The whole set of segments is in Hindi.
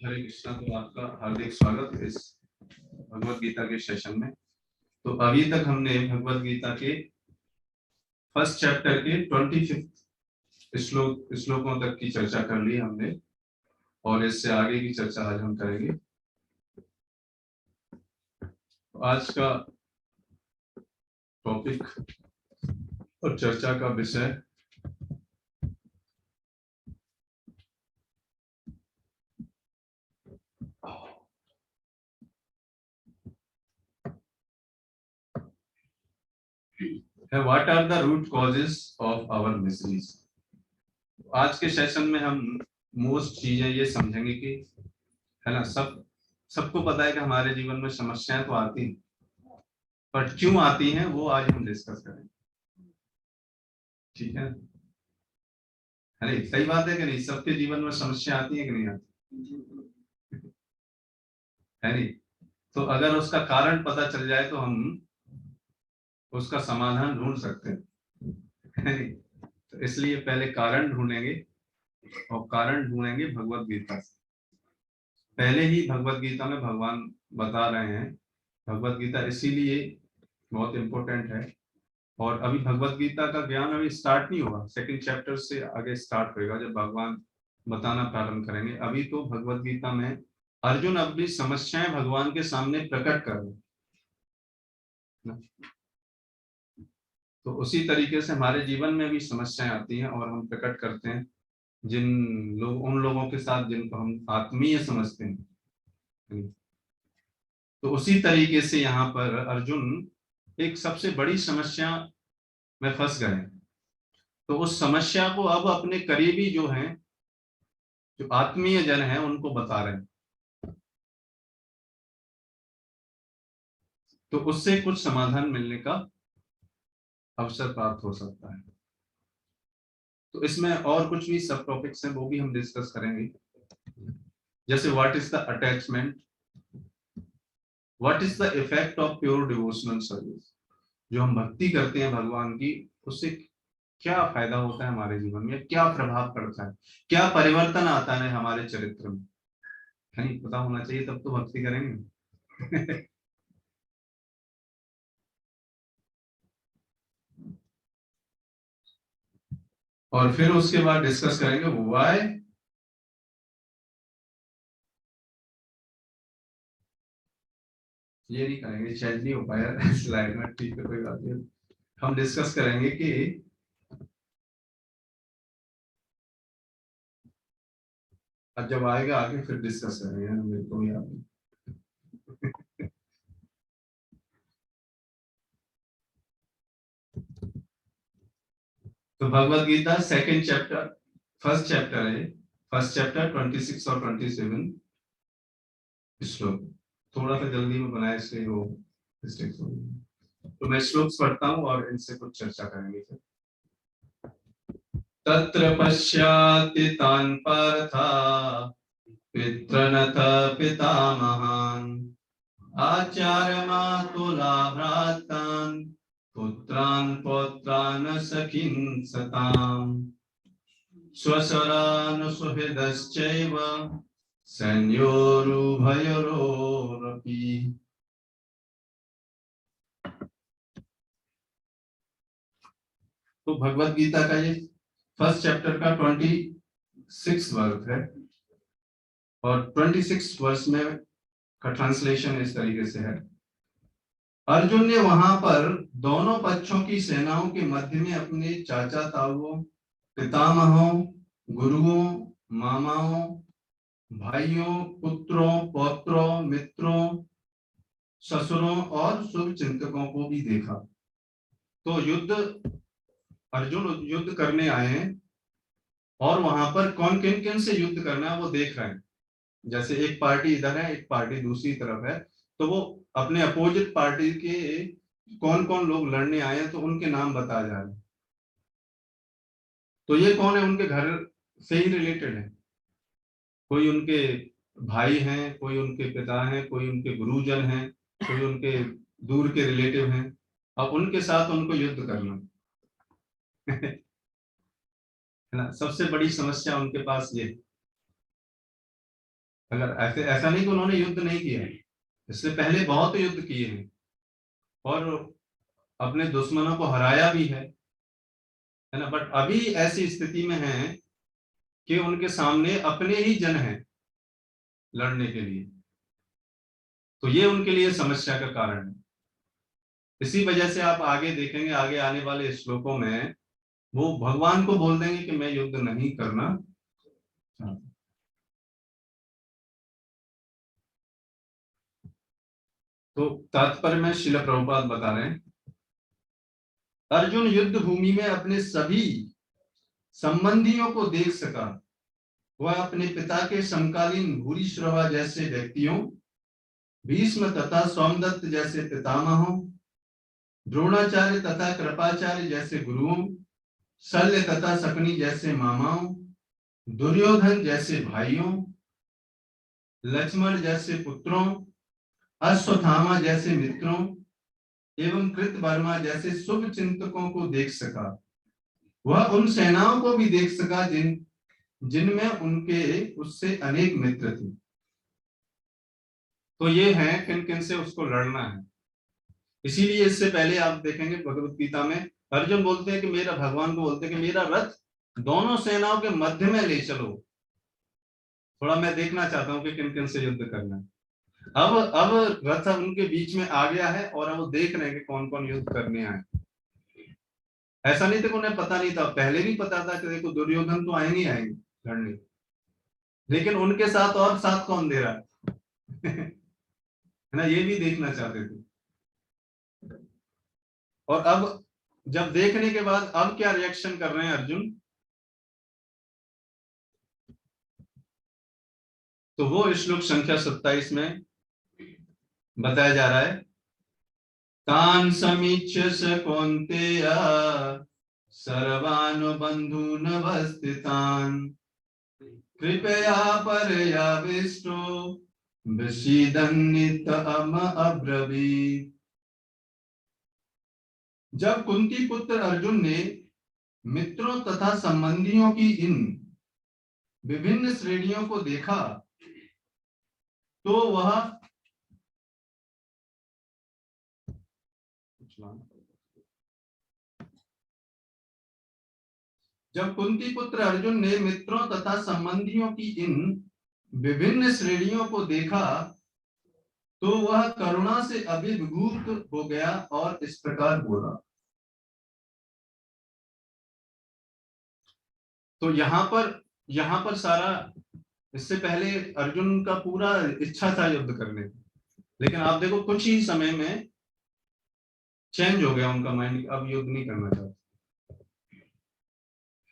हरे कृष्णा। तो आपका हार्दिक स्वागत इस भगवत गीता के सेशन में। तो अभी तक हमने भगवत गीता के फर्स्ट चैप्टर के 25 श्लोकों तक की चर्चा कर ली हमने, और इससे आगे की चर्चा आज हम करेंगे। तो आज का टॉपिक और चर्चा का विषय है what are the root causes of our miseries. आज के सेशन में हम मोस्ट चीजें ये समझेंगे कि, है ना, सबको पता है कि हमारे जीवन में समस्याएं तो आती हैं, पर क्यों आती हैं वो आज हम डिस्कस करेंगे। ठीक है, अरे सही बात है कि नहीं? सबके जीवन में समस्या आती है कि नहीं आती है? नहीं? तो अगर उसका कारण पता चल जाए तो हम उसका समाधान ढूंढ सकते हैं, है नहीं? तो इसलिए पहले कारण ढूंढेंगे, और कारण ढूंढेंगे भगवत गीता से। पहले ही भगवत गीता में भगवान बता रहे हैं, भगवत गीता इसीलिए बहुत इंपॉर्टेंट है। और अभी भगवत गीता का ज्ञान अभी स्टार्ट नहीं हुआ, सेकंड चैप्टर से आगे स्टार्ट होगा जब भगवान बताना प्रारंभ करेंगे। अभी तो भगवत गीता में अर्जुन अपनी समस्याएं भगवान के सामने प्रकट कर रहे हैं। तो उसी तरीके से हमारे जीवन में भी समस्याएं आती हैं और हम प्रकट करते हैं उन लोगों के साथ जिनको हम आत्मीय समझते हैं। तो उसी तरीके से यहाँ पर अर्जुन एक सबसे बड़ी समस्या में फंस गए। तो उस समस्या को अब अपने करीबी जो हैं, जो आत्मीय जन हैं, उनको बता रहे हैं, तो उससे कुछ समाधान मिलने का अवसर प्राप्त हो सकता है। तो इसमें और कुछ भी सब टॉपिक्स हैं, वो भी हम डिस्कस करेंगे। जैसे what is the attachment, what is the effect of pure devotional service. जो हम भक्ति करते हैं भगवान की, उससे क्या फायदा होता है हमारे जीवन में, क्या प्रभाव पड़ता है, क्या परिवर्तन आता है हमारे चरित्र में। नहीं पता होना चाहिए, तब तो भक्ति करेंगे। और फिर उसके बाद डिस्कस करेंगे व्हाई, ये नहीं करेंगे, शायद नहीं हो पाया स्लाइड में। ठीक है, कोई बात नहीं। हम डिस्कस करेंगे कि अब जब आएगा आगे फिर डिस्कस करेंगे, मेरे को भी याद नहीं। तो Bhagavad Gita second chapter, first chapter है, फर्स्ट चैप्टर 26 और 27 श्लोक। थोड़ा सा जल्दी में बनाया इसलिए वो मिस्टेक्स हो गई। तो मैं श्लोक पढ़ता हूँ और इनसे कुछ चर्चा करेंगे फिर। तत्र पश्याति तान् पार्था पितृनथ पितामहान् आचार्यमातुला भ्रातान् पुत्रान् पौत्रान् सखीन् सताम् स्वसरान् सुहृदश्चैव सैन्योरुभयोरपि। तो भगवत गीता का ये फर्स्ट चैप्टर का 26 वर्ष है, और 26 वर्ष में का ट्रांसलेशन इस तरीके से है। अर्जुन ने वहां पर दोनों पक्षों की सेनाओं के मध्य में अपने चाचा ताऊओं, पितामहों, गुरुओं, मामाओं, भाइयों, पुत्रों, पौत्रों, मित्रों, ससुरों और शुभ चिंतकों को भी देखा। तो अर्जुन युद्ध करने आए हैं, और वहां पर कौन किन किन से युद्ध करना है वो देख रहे हैं। जैसे एक पार्टी इधर है, एक पार्टी दूसरी तरफ है, तो वो अपने अपोजिट पार्टी के कौन कौन लोग लड़ने आए हैं तो उनके नाम बताए जा रहे हैं। तो ये कौन है, उनके घर से ही रिलेटेड है। कोई उनके भाई हैं, कोई उनके पिता हैं, कोई उनके गुरुजन हैं, कोई उनके दूर के रिलेटिव हैं। अब उनके साथ उनको युद्ध करना है ना। सबसे बड़ी समस्या उनके पास ये, अगर ऐसा नहीं कि उन्होंने युद्ध नहीं किया, इससे पहले बहुत युद्ध किए हैं और अपने दुश्मनों को हराया भी है ना। बट अभी ऐसी स्थिति में है कि उनके सामने अपने ही जन हैं लड़ने के लिए, तो ये उनके लिए समस्या का कारण है। इसी वजह से आप आगे देखेंगे, आगे आने वाले श्लोकों में वो भगवान को बोल देंगे कि मैं युद्ध नहीं करना चाहता। तो तात्पर्य में श्रील प्रभुपाद बता रहे हैं, अर्जुन युद्ध भूमि में अपने सभी संबंधियों को देख सका। वह अपने पिता के समकालीन भूरिश्रवा जैसे व्यक्तियों, भीष्म तथा सोमदत्त जैसे पितामहों, द्रोणाचार्य तथा कृपाचार्य जैसे गुरुओं, शल्य तथा शकुनी जैसे मामाओं, दुर्योधन जैसे भाइयों, लक्ष्मण जैसे पुत्रों, अश्वत्थामा जैसे मित्रों एवं कृतवर्मा जैसे शुभ चिंतकों को देख सका। वह उन सेनाओं को भी देख सका जिनमें उनके उससे अनेक मित्र थे। तो ये है किन किन से उसको लड़ना है। इसीलिए इससे पहले आप देखेंगे भगवत गीता में अर्जुन बोलते हैं कि मेरा, भगवान को बोलते हैं कि मेरा रथ दोनों सेनाओं के मध्य में ले चलो, थोड़ा मैं देखना चाहता हूं कि किन किन से युद्ध करना है। अब रथ उनके बीच में आ गया है और अब वो देख रहे हैं कि कौन कौन युद्ध करने आए। ऐसा नहीं था कि उन्हें पता नहीं था, पहले भी पता था कि देखो दुर्योधन तो आएंगे आएंगे लड़ने, लेकिन उनके साथ और साथ कौन दे रहा है ना, ये भी देखना चाहते थे। और अब जब देखने के बाद अब क्या रिएक्शन कर रहे हैं अर्जुन, तो वो श्लोक संख्या 27 में बताया जा रहा है, तान समीक्ष्य स कौन्तेय सर्वान् बन्धूनवस्थितान् कृपया परयाविष्टो विषीदन्नितम् अब्रवीत्। जब कुंती पुत्र अर्जुन ने मित्रों तथा संबंधियों की इन विभिन्न श्रेणियों को देखा तो वह जब कुंती पुत्र अर्जुन ने मित्रों तथा संबंधियों की इन विभिन्न श्रेणियों को देखा तो वह करुणा से अभिभूत हो गया और इस प्रकार बोला। तो यहाँ पर सारा, इससे पहले अर्जुन का पूरा इच्छा था युद्ध करने की, लेकिन आप देखो कुछ ही समय में चेंज हो गया उनका माइंड, अब युद्ध नहीं करना चाहते,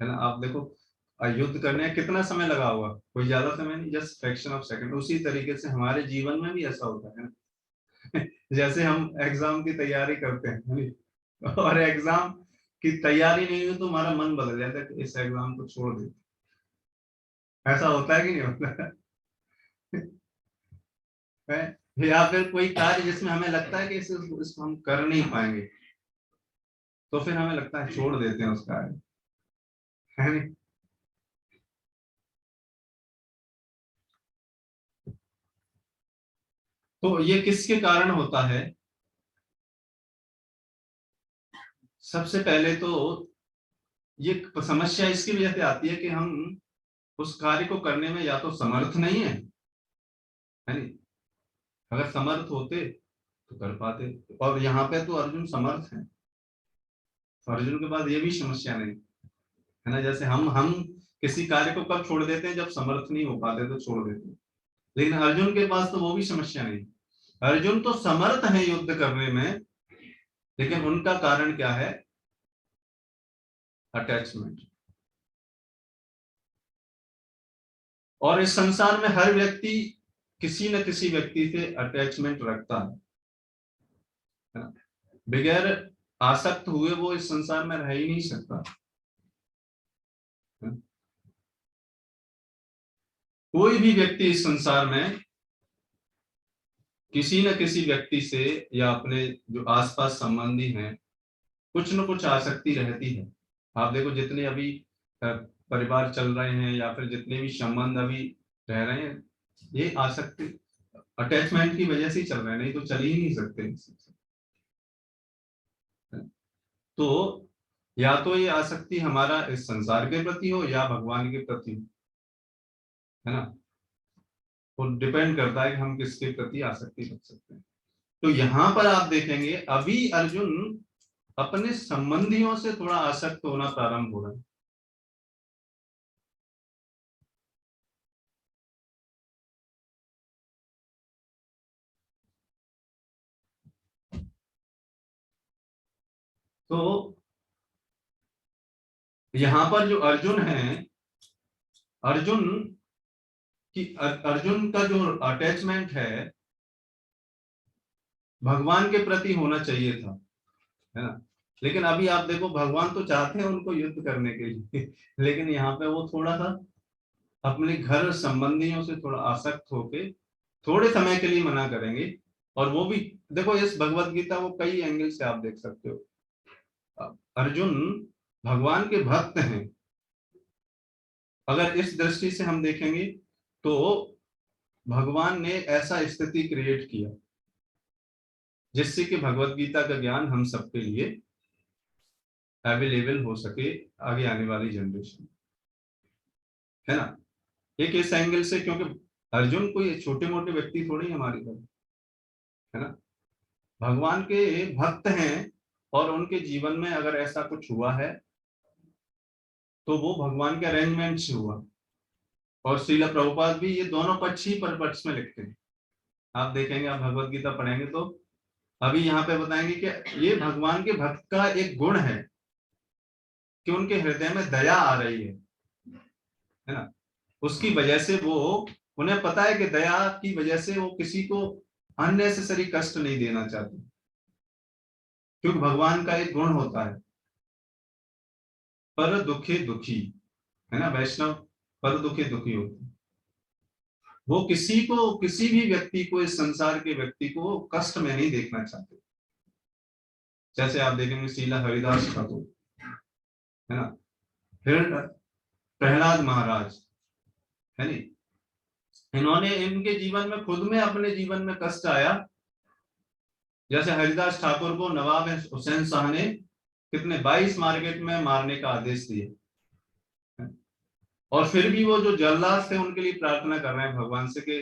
है ना। आप देखो युद्ध करने में कितना समय लगा हुआ, कोई ज्यादा समय नहीं, जस्ट फ्रैक्शन ऑफ सेकंड। उसी तरीके से हमारे जीवन में भी ऐसा होता है ना जैसे हम एग्जाम की तैयारी करते हैं और एग्जाम की तैयारी नहीं हुई तो हमारा मन बदल जाता है कि इस एग्जाम को छोड़ दे। ऐसा होता है कि नहीं होता है या फिर कोई कार्य जिसमें हमें लगता है कि इसको हम कर नहीं पाएंगे, तो फिर हमें लगता है छोड़ देते हैं उस कार्य, है नहीं। तो ये किसके कारण होता है, सबसे पहले तो ये समस्या इसकी वजह से आती है कि हम उस कार्य को करने में या तो समर्थ नहीं है नहीं। अगर समर्थ होते तो कर पाते, और यहाँ पे तो अर्जुन समर्थ है, तो अर्जुन के पास ये भी समस्या नहीं, है ना। जैसे हम किसी कार्य को कब छोड़ देते हैं, जब समर्थ नहीं हो पाते तो छोड़ देते हैं, लेकिन अर्जुन के पास तो वो भी समस्या नहीं। अर्जुन तो समर्थ है युद्ध करने में, लेकिन उनका कारण क्या है, अटैचमेंट। और इस संसार में हर व्यक्ति किसी न किसी व्यक्ति से अटैचमेंट रखता है ना। बगैर आसक्त हुए वो इस संसार में रह ही नहीं सकता। कोई भी व्यक्ति इस संसार में किसी न किसी व्यक्ति से या अपने जो आसपास संबंधी हैं कुछ न कुछ आसक्ति रहती है। आप देखो जितने अभी परिवार चल रहे हैं या फिर जितने भी संबंध अभी रह रहे हैं, ये आसक्ति अटैचमेंट की वजह से ही चल रहे हैं, नहीं तो चल ही नहीं सकते। तो या तो ये आसक्ति हमारा इस संसार के प्रति हो या भगवान के प्रति हो, है ना। वो डिपेंड करता है कि हम किसके प्रति आसक्ति रख सकते हैं। तो यहां पर आप देखेंगे अभी अर्जुन अपने संबंधियों से थोड़ा आसक्त होना प्रारंभ हो रहा है। तो यहां पर जो अर्जुन है, अर्जुन अर्जुन का जो अटैचमेंट है भगवान के प्रति होना चाहिए था, है ना। लेकिन अभी आप देखो भगवान तो चाहते हैं उनको युद्ध करने के लिए लेकिन यहाँ पे वो थोड़ा सा अपने घर संबंधियों से थोड़ा आसक्त होके थोड़े समय के लिए मना करेंगे। और वो भी देखो इस भगवत गीता को कई एंगल से आप देख सकते हो। अर्जुन भगवान के भक्त हैं, अगर इस दृष्टि से हम देखेंगे तो भगवान ने ऐसा स्थिति क्रिएट किया जिससे कि भगवत गीता का ज्ञान हम सबके लिए अवेलेबल हो सके आगे आने वाली जनरेशन, है ना। एक इस एंगल से, क्योंकि अर्जुन कोई छोटे मोटे व्यक्ति थोड़ी हमारी तरह, है ना। भगवान के भक्त हैं और उनके जीवन में अगर ऐसा कुछ हुआ है तो वो भगवान के अरेंजमेंट से हुआ। और श्रील प्रभुपाद भी ये दोनों पक्ष ही पर पक्ष में लिखते हैं। आप देखेंगे, आप भगवत गीता पढ़ेंगे तो अभी यहाँ पे बताएंगे कि ये भगवान के भक्त का एक गुण है कि उनके हृदय में दया आ रही है ना। उसकी वजह से वो, उन्हें पता है कि दया की वजह से वो किसी को अननेसेसरी कष्ट नहीं देना चाहते, क्योंकि भगवान का एक गुण होता है पर दुखे दुखी, है ना। वैष्णव पर दुखे दुखी होते, वो किसी को, किसी भी व्यक्ति को, इस संसार के व्यक्ति को कष्ट में नहीं देखना चाहते। जैसे आप देखेंगे श्रीला हरिदास ठाकुर, है ना, फिर प्रहलाद महाराज, है नी, इन्होंने, इनके जीवन में खुद में, अपने जीवन में कष्ट आया। जैसे हरिदास ठाकुर को नवाब हुसैन शाह ने कितने 22 मार्केट में मारने का आदेश दिया, और फिर भी वो जो जल्लाद थे उनके लिए प्रार्थना कर रहे हैं भगवान से कि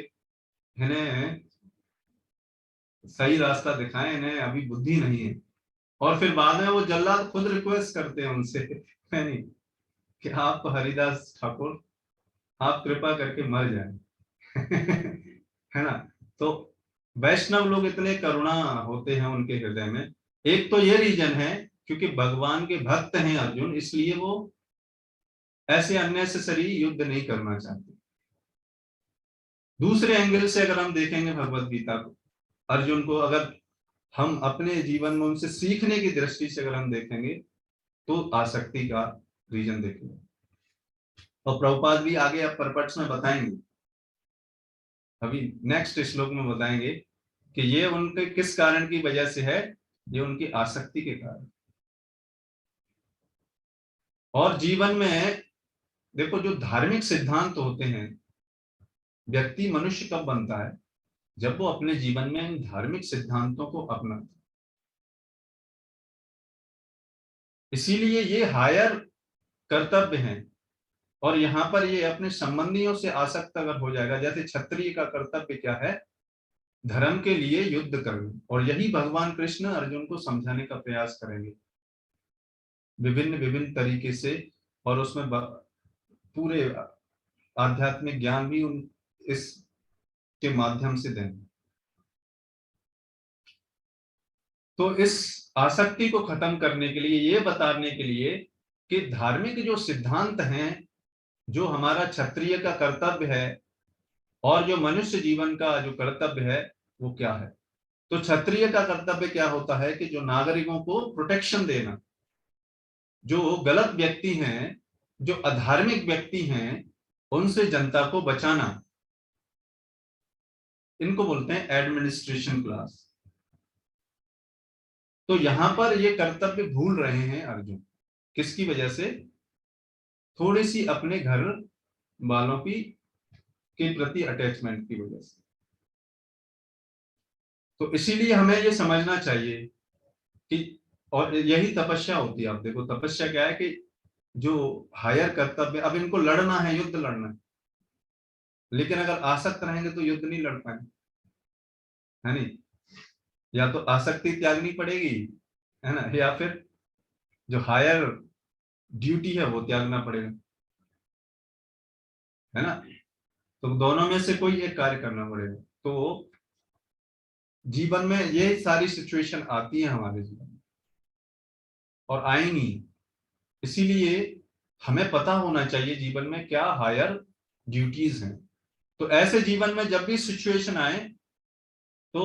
इन्हें सही रास्ता दिखाएं, इन्हें अभी बुद्धि नहीं है। और फिर बाद में वो जल्लाद खुद रिक्वेस्ट करते हैं उनसे, है नहीं, कि आप हरिदास ठाकुर आप कृपा करके मर जाए है ना। तो वैष्णव लोग इतने करुणा होते हैं उनके हृदय में। एक तो ये रीजन है क्योंकि भगवान के भक्त हैं अर्जुन, इसलिए वो ऐसे अननेसेसरी युद्ध नहीं करना चाहते। दूसरे एंगल से अगर हम देखेंगे भगवत गीता को, अर्जुन को अगर हम अपने जीवन में उनसे सीखने की दृष्टि से अगर हम देखेंगे तो आसक्ति का रीजन देखेंगे। और प्रभुपाद भी आगे आप परपट्स में बताएंगे, अभी नेक्स्ट श्लोक में बताएंगे कि ये उनके किस कारण की वजह से है, ये उनकी आसक्ति के कारण। और जीवन में देखो जो धार्मिक सिद्धांत होते हैं, व्यक्ति मनुष्य कब बनता है, जब वो अपने जीवन में इन धार्मिक सिद्धांतों को अपनाता है। इसीलिए ये हायर कर्तव्य हैं। और यहाँ पर ये अपने संबंधियों से आसक्त अगर हो जाएगा, जैसे क्षत्रिय का कर्तव्य क्या है, धर्म के लिए युद्ध करना। और यही भगवान कृष्ण अर्जुन को समझाने का प्रयास करेंगे विभिन्न विभिन्न तरीके से, और उसमें पूरे आध्यात्मिक ज्ञान भी उन इस के माध्यम से देंगे। तो इस आसक्ति को खत्म करने के लिए, ये बताने के लिए कि धार्मिक जो सिद्धांत हैं, जो हमारा क्षत्रिय का कर्तव्य है और जो मनुष्य जीवन का जो कर्तव्य है वो क्या है। तो क्षत्रिय का कर्तव्य क्या होता है कि जो नागरिकों को प्रोटेक्शन देना, जो गलत व्यक्ति हैं, जो अधार्मिक व्यक्ति हैं, उनसे जनता को बचाना, इनको बोलते हैं एडमिनिस्ट्रेशन क्लास। तो यहां पर ये कर्तव्य भूल रहे हैं अर्जुन, किसकी वजह से, थोड़ी सी अपने घर वालों की के प्रति अटैचमेंट की वजह से। तो इसीलिए हमें ये समझना चाहिए कि, और यही तपस्या होती है। आप देखो तपस्या क्या है कि जो हायर कर्तव्य, अब इनको लड़ना है, युद्ध लड़ना है, लेकिन अगर आसक्त रहेंगे तो युद्ध नहीं लड़ पाएंगे, है नहीं। या तो आसक्ति त्यागनी पड़ेगी, है ना, या फिर जो हायर ड्यूटी है वो त्यागना पड़ेगा, है ना। तो दोनों में से कोई एक कार्य करना पड़ेगा। तो जीवन में ये सारी सिचुएशन आती है हमारे जीवन में, और आएंगी। इसीलिए हमें पता होना चाहिए जीवन में क्या हायर ड्यूटीज हैं। तो ऐसे जीवन में जब भी सिचुएशन आए तो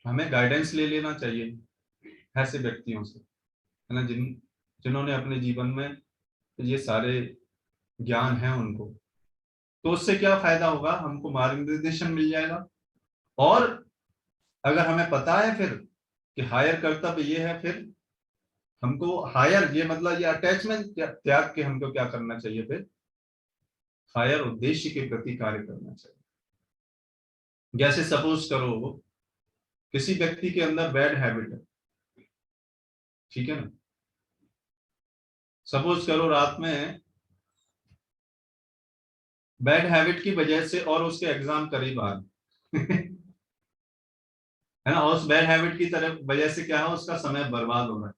हमें गाइडेंस ले लेना चाहिए ऐसे व्यक्तियों से, है ना, जिन्होंने अपने जीवन में ये सारे ज्ञान है उनको। तो उससे क्या फायदा होगा, हमको मार्गदर्शन मिल जाएगा। और अगर हमें पता है फिर कि हायर कर्तव्य ये है, फिर हमको हायर, ये मतलब ये अटैचमेंट त्याग के हमको क्या करना चाहिए, फिर हायर उद्देश्य के प्रति कार्य करना चाहिए। जैसे सपोज करो किसी व्यक्ति के अंदर बैड हैबिट है, ठीक है ना। सपोज करो रात में बैड हैबिट की वजह से और उसके एग्जाम करीब आ गए है ना, और उस बैड हैबिट की तरफ वजह से क्या है, उसका समय बर्बाद हो रहा है।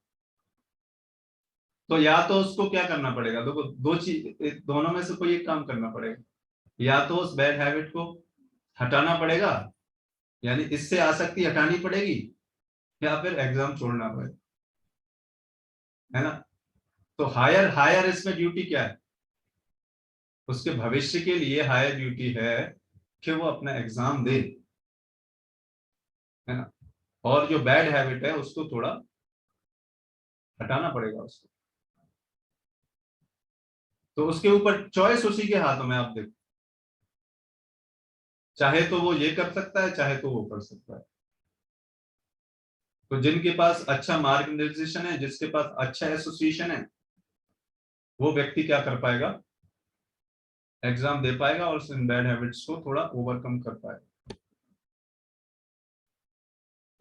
तो या तो उसको क्या करना पड़ेगा, देखो दो चीज, दोनों में से कोई एक काम करना पड़ेगा। या तो उस बैड हैबिट को हटाना पड़ेगा, यानी इससे आसक्ति हटानी पड़ेगी, या फिर एग्जाम छोड़ना पड़ेगा, है ना। तो हायर हायर इसमें ड्यूटी क्या है, उसके भविष्य के लिए हायर ड्यूटी है कि वो अपना एग्जाम दे, है ना। और जो बैड हैबिट है उसको थोड़ा हटाना पड़ेगा उसको। तो उसके ऊपर चॉइस उसी के हाथों में, आप देखो, चाहे तो वो ये कर सकता है, चाहे तो वो कर सकता है। तो जिनके पास अच्छा मार्ग निर्देशन है, जिसके पास अच्छा एसोसिएशन है, वो व्यक्ति क्या कर पाएगा, एग्जाम दे पाएगा और इन बैड हैबिट्स को थोड़ा ओवरकम कर पाएगा।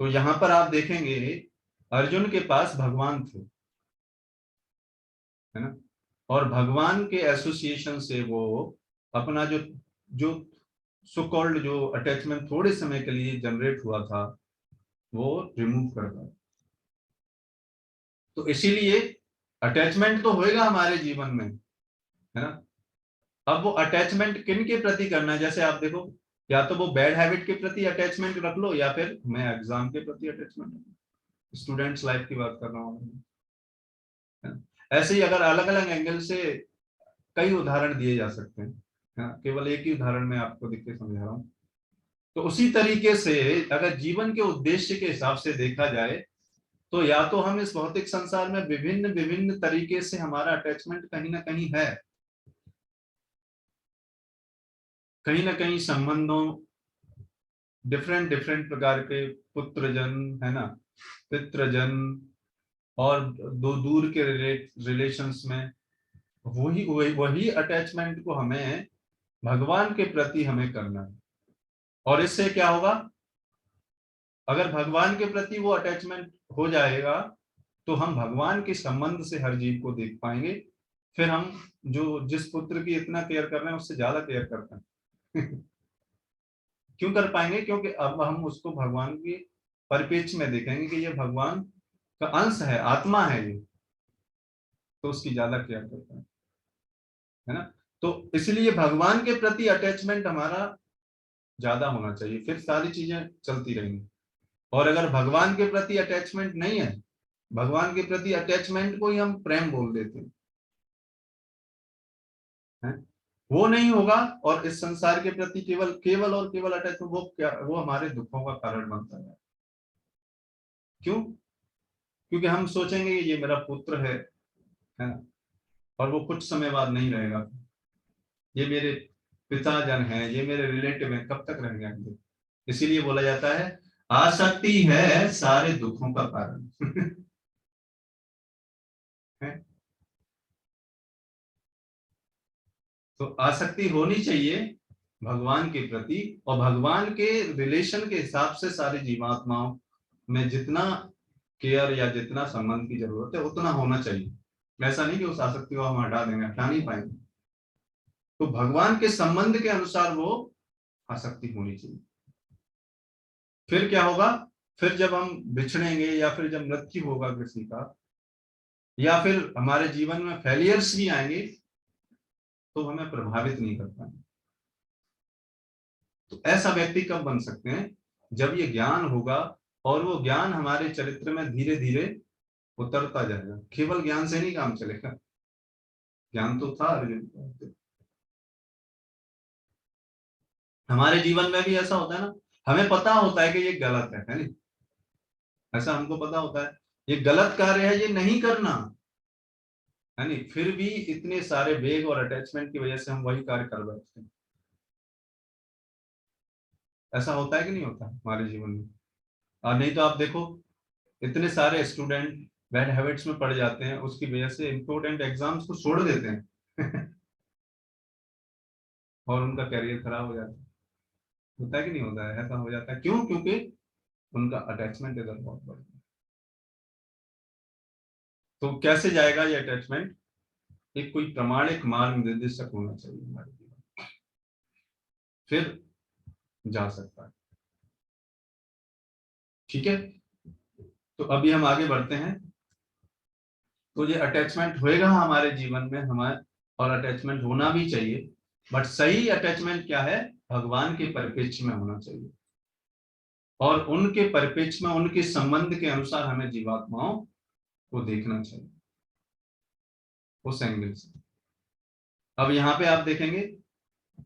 तो यहां पर आप देखेंगे अर्जुन के पास भगवान थे, है ना, और भगवान के एसोसिएशन से वो अपना जो जो सो कॉल्ड जो अटैचमेंट थोड़े समय के लिए जनरेट हुआ था वो रिमूव कर पाए। तो इसीलिए अटैचमेंट तो होएगा हमारे जीवन में, है ना। अब वो अटैचमेंट किन के प्रति करना है, जैसे आप देखो, या तो वो बैड हैबिट के प्रति अटैचमेंट रख लो, या फिर मैं एग्जाम के प्रति अटैचमेंट, स्टूडेंट्स लाइफ की बात कर रहा हूँ, है ना? ऐसे ही अगर अलग अलग एंगल से कई उदाहरण दिए जा सकते हैं, है ना? केवल एक ही उदाहरण में आपको दिख के समझा रहा हूँ। तो उसी तरीके से अगर जीवन के उद्देश्य के हिसाब से देखा जाए, तो या तो हम इस भौतिक संसार में विभिन्न विभिन्न तरीके से हमारा अटैचमेंट कहीं ना कहीं है, कहीं ना कहीं संबंधों, डिफरेंट डिफरेंट प्रकार के पुत्रजन, है ना, पितृजन, और दो दूर के रिलेशंस में वही वही वही अटैचमेंट को हमें भगवान के प्रति हमें करना है। और इससे क्या होगा, अगर भगवान के प्रति वो अटैचमेंट हो जाएगा तो हम भगवान के संबंध से हर जीव को देख पाएंगे। फिर हम जो जिस पुत्र की इतना केयर कर रहे हैं उससे ज्यादा केयर करते हैं क्यों कर पाएंगे, क्योंकि अब हम उसको भगवान के परिप्रेक्ष्य में देखेंगे कि ये भगवान का अंश है, आत्मा है ये, तो उसकी ज्यादा केयर करते हैं, है ना। तो इसलिए भगवान के प्रति अटैचमेंट हमारा ज्यादा होना चाहिए, फिर सारी चीजें चलती रहेंगी। और अगर भगवान के प्रति अटैचमेंट नहीं है, भगवान के प्रति अटैचमेंट को ही हम प्रेम बोल देते हैं, वो नहीं होगा, और इस संसार के प्रति केवल केवल और केवल अटैचमेंट, वो क्या, वो हमारे दुखों का कारण बनता है। क्यों, क्योंकि हम सोचेंगे ये मेरा पुत्र है ना, और वो कुछ समय बाद नहीं रहेगा, ये मेरे पिताजन हैं, ये मेरे रिलेटिव हैं, कब तक रहेंगे हम लोग। इसीलिए बोला जाता है आसक्ति है सारे दुखों का कारण है। तो आसक्ति होनी चाहिए भगवान के प्रति और भगवान के रिलेशन के हिसाब से सारी जीवात्माओं में जितना केयर या जितना संबंध की जरूरत है उतना होना चाहिए। ऐसा नहीं कि उस आसक्ति को हम हटा देंगे, हटा नहीं पाएंगे। तो भगवान के संबंध के अनुसार वो आसक्ति होनी चाहिए। फिर क्या होगा, फिर जब हम बिछड़ेंगे या फिर जब मृत्यु होगा किसी का, या फिर हमारे जीवन में फेलियर्स भी आएंगे, तो हमें प्रभावित नहीं कर पाएंगे। तो ऐसा व्यक्ति कब बन सकते हैं, जब ये ज्ञान होगा और वो ज्ञान हमारे चरित्र में धीरे धीरे उतरता जाएगा। केवल ज्ञान से नहीं काम चलेगा। ज्ञान तो था अर्जुन को, हमारे जीवन में भी ऐसा होता है ना, हमें पता होता है कि ये गलत है नहीं, ऐसा हमको पता होता है ये गलत कार्य है, ये नहीं करना है नहीं, फिर भी इतने सारे वेग और अटैचमेंट की वजह से हम वही कार्य कर बैठते हैं। ऐसा होता है कि नहीं होता हमारे जीवन में? और नहीं तो आप देखो, इतने सारे स्टूडेंट बैड हैबिट्स में पड़ जाते हैं, उसकी वजह से इंपॉर्टेंट एग्जाम्स को छोड़ देते हैं और उनका करियर खराब हो जाता है। होता है कि नहीं होता है? ऐसा हो जाता है, क्यों? क्योंकि उनका अटैचमेंट इधर बहुत बढ़ गया। तो कैसे जाएगा ये अटैचमेंट? एक कोई प्रमाणिक मार्ग निर्देशक होना चाहिए हमारे जीवन, फिर जा सकता है। ठीक है, तो अभी हम आगे बढ़ते हैं। तो ये अटैचमेंट होएगा हमारे जीवन में हमारे, और अटैचमेंट होना भी चाहिए, बट सही अटैचमेंट क्या है? भगवान के परिप्रेक्ष्य में होना चाहिए, और उनके परिप्रेक्ष्य में उनके संबंध के अनुसार हमें जीवात्माओं को देखना चाहिए उस एंगल से। अब यहाँ पे आप देखेंगे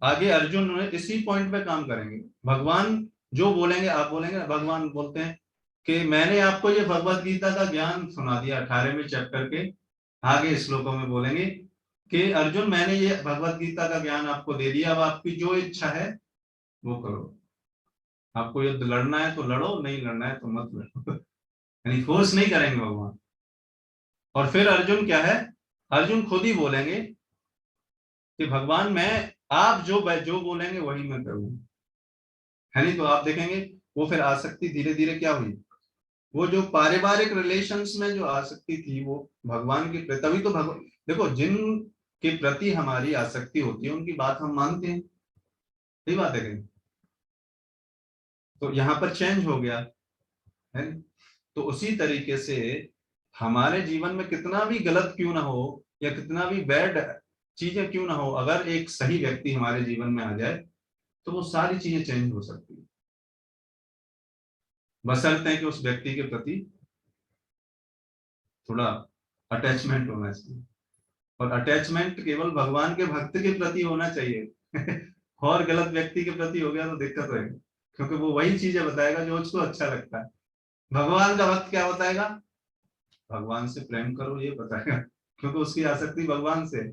आगे अर्जुन ने इसी पॉइंट पे काम करेंगे। भगवान जो बोलेंगे, आप बोलेंगे, भगवान बोलते हैं कि मैंने आपको ये भगवत गीता का ज्ञान सुना दिया। 18वें चैप्टर के आगे श्लोकों में बोलेंगे कि अर्जुन मैंने ये भगवत गीता का ज्ञान आपको दे दिया, अब आपकी जो इच्छा है वो करो। आपको युद्ध लड़ना है तो लड़ो, नहीं लड़ना है तो मत लड़ो यानी फोर्स नहीं करेंगे भगवान। और फिर अर्जुन क्या है, अर्जुन खुद ही बोलेंगे कि भगवान मैं, आप जो जो बोलेंगे वही मैं करूंगा, है नहीं? तो आप देखेंगे वो फिर आसक्ति धीरे धीरे क्या हुई, वो जो पारिवारिक रिलेशंस में जो आसक्ति थी वो भगवान की, तभी तो भगवान, देखो जिन के प्रति हमारी आसक्ति होती है उनकी बात हम मानते हैं, सही बात है कहीं? तो यहाँ पर चेंज हो गया है। तो उसी तरीके से हमारे जीवन में कितना भी गलत क्यों ना हो या कितना भी बैड चीजें क्यों ना हो, अगर एक सही व्यक्ति हमारे जीवन में आ जाए तो वो सारी चीजें चेंज हो सकती है, बशर्ते कि उस व्यक्ति के प्रति थोड़ा अटैचमेंट होना चाहिए। और अटैचमेंट केवल भगवान के भक्त के प्रति होना चाहिए और गलत व्यक्ति के प्रति हो गया तो दिक्कत रहेगी, क्योंकि वो वही चीजें बताएगा जो उसको अच्छा लगता है। भगवान का भक्त क्या बताएगा? भगवान से प्रेम करो ये बताएगा, क्योंकि उसकी आसक्ति भगवान से।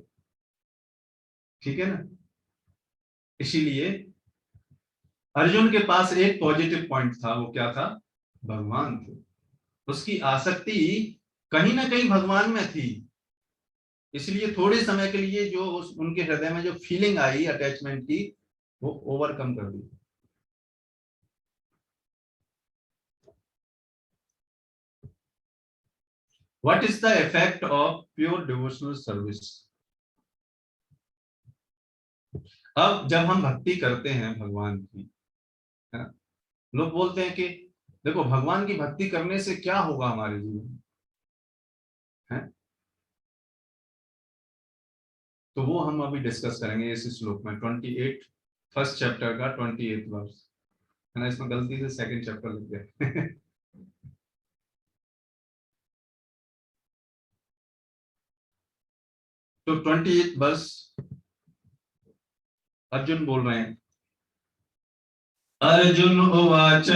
ठीक है ना? इसीलिए अर्जुन के पास एक पॉजिटिव पॉइंट था, वो क्या था? भगवान थे। उसकी आसक्ति कहीं ना कहीं भगवान में थी, इसलिए थोड़े समय के लिए जो उनके हृदय में जो फीलिंग आई अटैचमेंट की, वो ओवरकम कर दी। What is the effect of pure devotional service? अब जब हम भक्ति करते हैं भगवान की, है ना, लोग बोलते हैं कि देखो भगवान की भक्ति करने से क्या होगा हमारे जीवन में, है? तो वो हम अभी डिस्कस करेंगे इस श्लोक में, 28 फर्स्ट चैप्टर का 28 वर्स, है ना? इसमें गलती से सेकंड चैप्टर लिख दिया तो 28 वर्स अर्जुन बोल रहे हैं। अर्जुन उवाच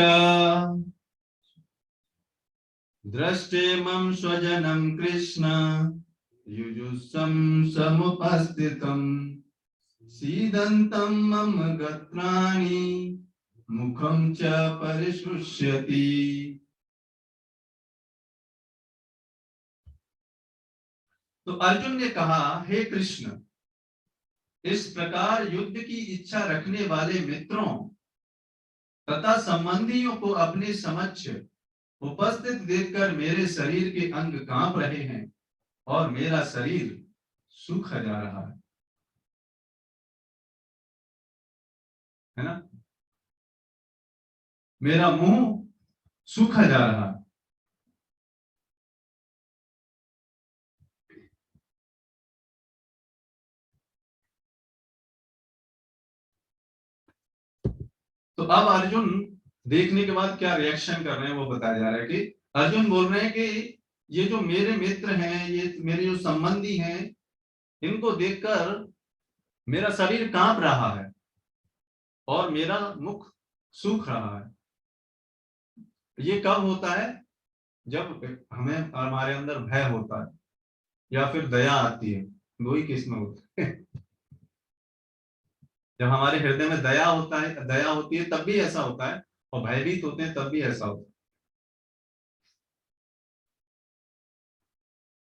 दृष्टेमं स्वजनं कृष्ण युजुस्सं समुपस्थितं सीदन्तं मम गत्राणि मुखं च परिशुष्यति। तो अर्जुन ने कहा, हे कृष्ण, इस प्रकार युद्ध की इच्छा रखने वाले मित्रों तथा संबंधियों को अपने समक्ष उपस्थित देखकर मेरे शरीर के अंग कांप रहे हैं और मेरा शरीर सूखा जा रहा है ना, मेरा मुंह सूखा जा रहा है। तो अब अर्जुन देखने के बाद क्या रिएक्शन कर रहे हैं वो बताया जा रहा है कि अर्जुन बोल रहे हैं कि ये जो मेरे मित्र हैं, ये मेरे जो संबंधी हैं, इनको देखकर मेरा शरीर कांप रहा है और मेरा मुख सूख रहा है। ये कब होता है? जब हमें हमारे अंदर भय होता है या फिर दया आती है, दो ही किस्में होती है। जब हमारे हृदय में दया होता है, दया होती है तब भी ऐसा होता है, और भयभीत होते हैं तब भी ऐसा होता है।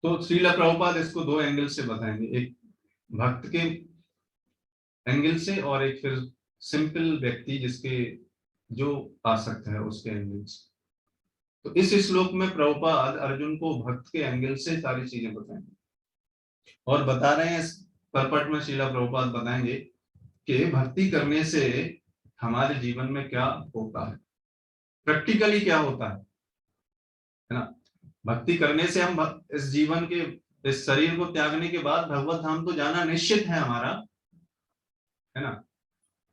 तो श्रील प्रभुपाद इसको दो एंगल से बताएंगे, एक भक्त के एंगल से और एक फिर सिंपल व्यक्ति जिसके जो आसक्त है उसके एंगल से। तो इस श्लोक में प्रभुपाद अर्जुन को भक्त के एंगल से सारी चीजें बताएंगे और बता रहे हैं। इस परपट में श्रील प्रभुपाद बताएंगे कि भक्ति करने से हमारे जीवन में क्या होता है, प्रैक्टिकली क्या होता है ना। भक्ति करने से हम इस जीवन के, इस शरीर को त्यागने के बाद भगवत धाम तो जाना निश्चित है हमारा, है ना।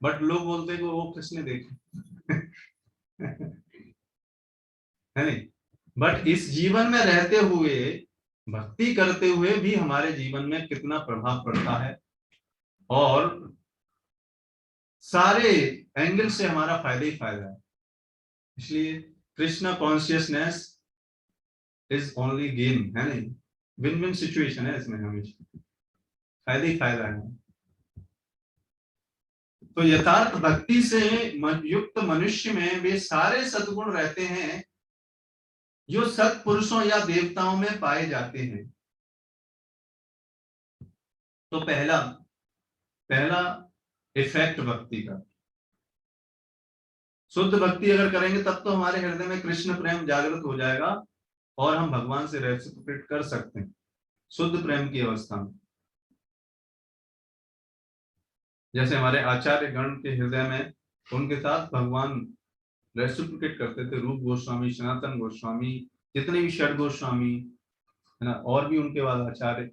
बट लोग बोलते हैं कि वो किसने देखा है नहीं। बट इस जीवन में रहते हुए, भक्ति करते हुए भी हमारे जीवन में कितना प्रभाव पड़ता है और सारे एंगल से हमारा फायदा ही फायदा है। इसलिए Krishna consciousness is only gain, है नहीं, विन विन सिचुएशन है इसमें, हमेशा फायदा ही फायदा है। तो यथार्थ भक्ति से युक्त मनुष्य में वे सारे सद्गुण रहते हैं जो सत्पुरुषों या देवताओं में पाए जाते हैं। तो पहला पहला इफेक्ट भक्ति का, शुद्ध भक्ति अगर करेंगे तब तो हमारे हृदय में कृष्ण प्रेम जागृत हो जाएगा और हम भगवान से रेसिप्रोकेट कर सकते हैं शुद्ध प्रेम की अवस्था में। जैसे हमारे आचार्य गण के हृदय में उनके साथ भगवान रेसिप्रोकेट करते थे, रूप गोस्वामी, सनातन गोस्वामी, जितने भी षड गोस्वामी, है ना, और भी उनके बाद आचार्य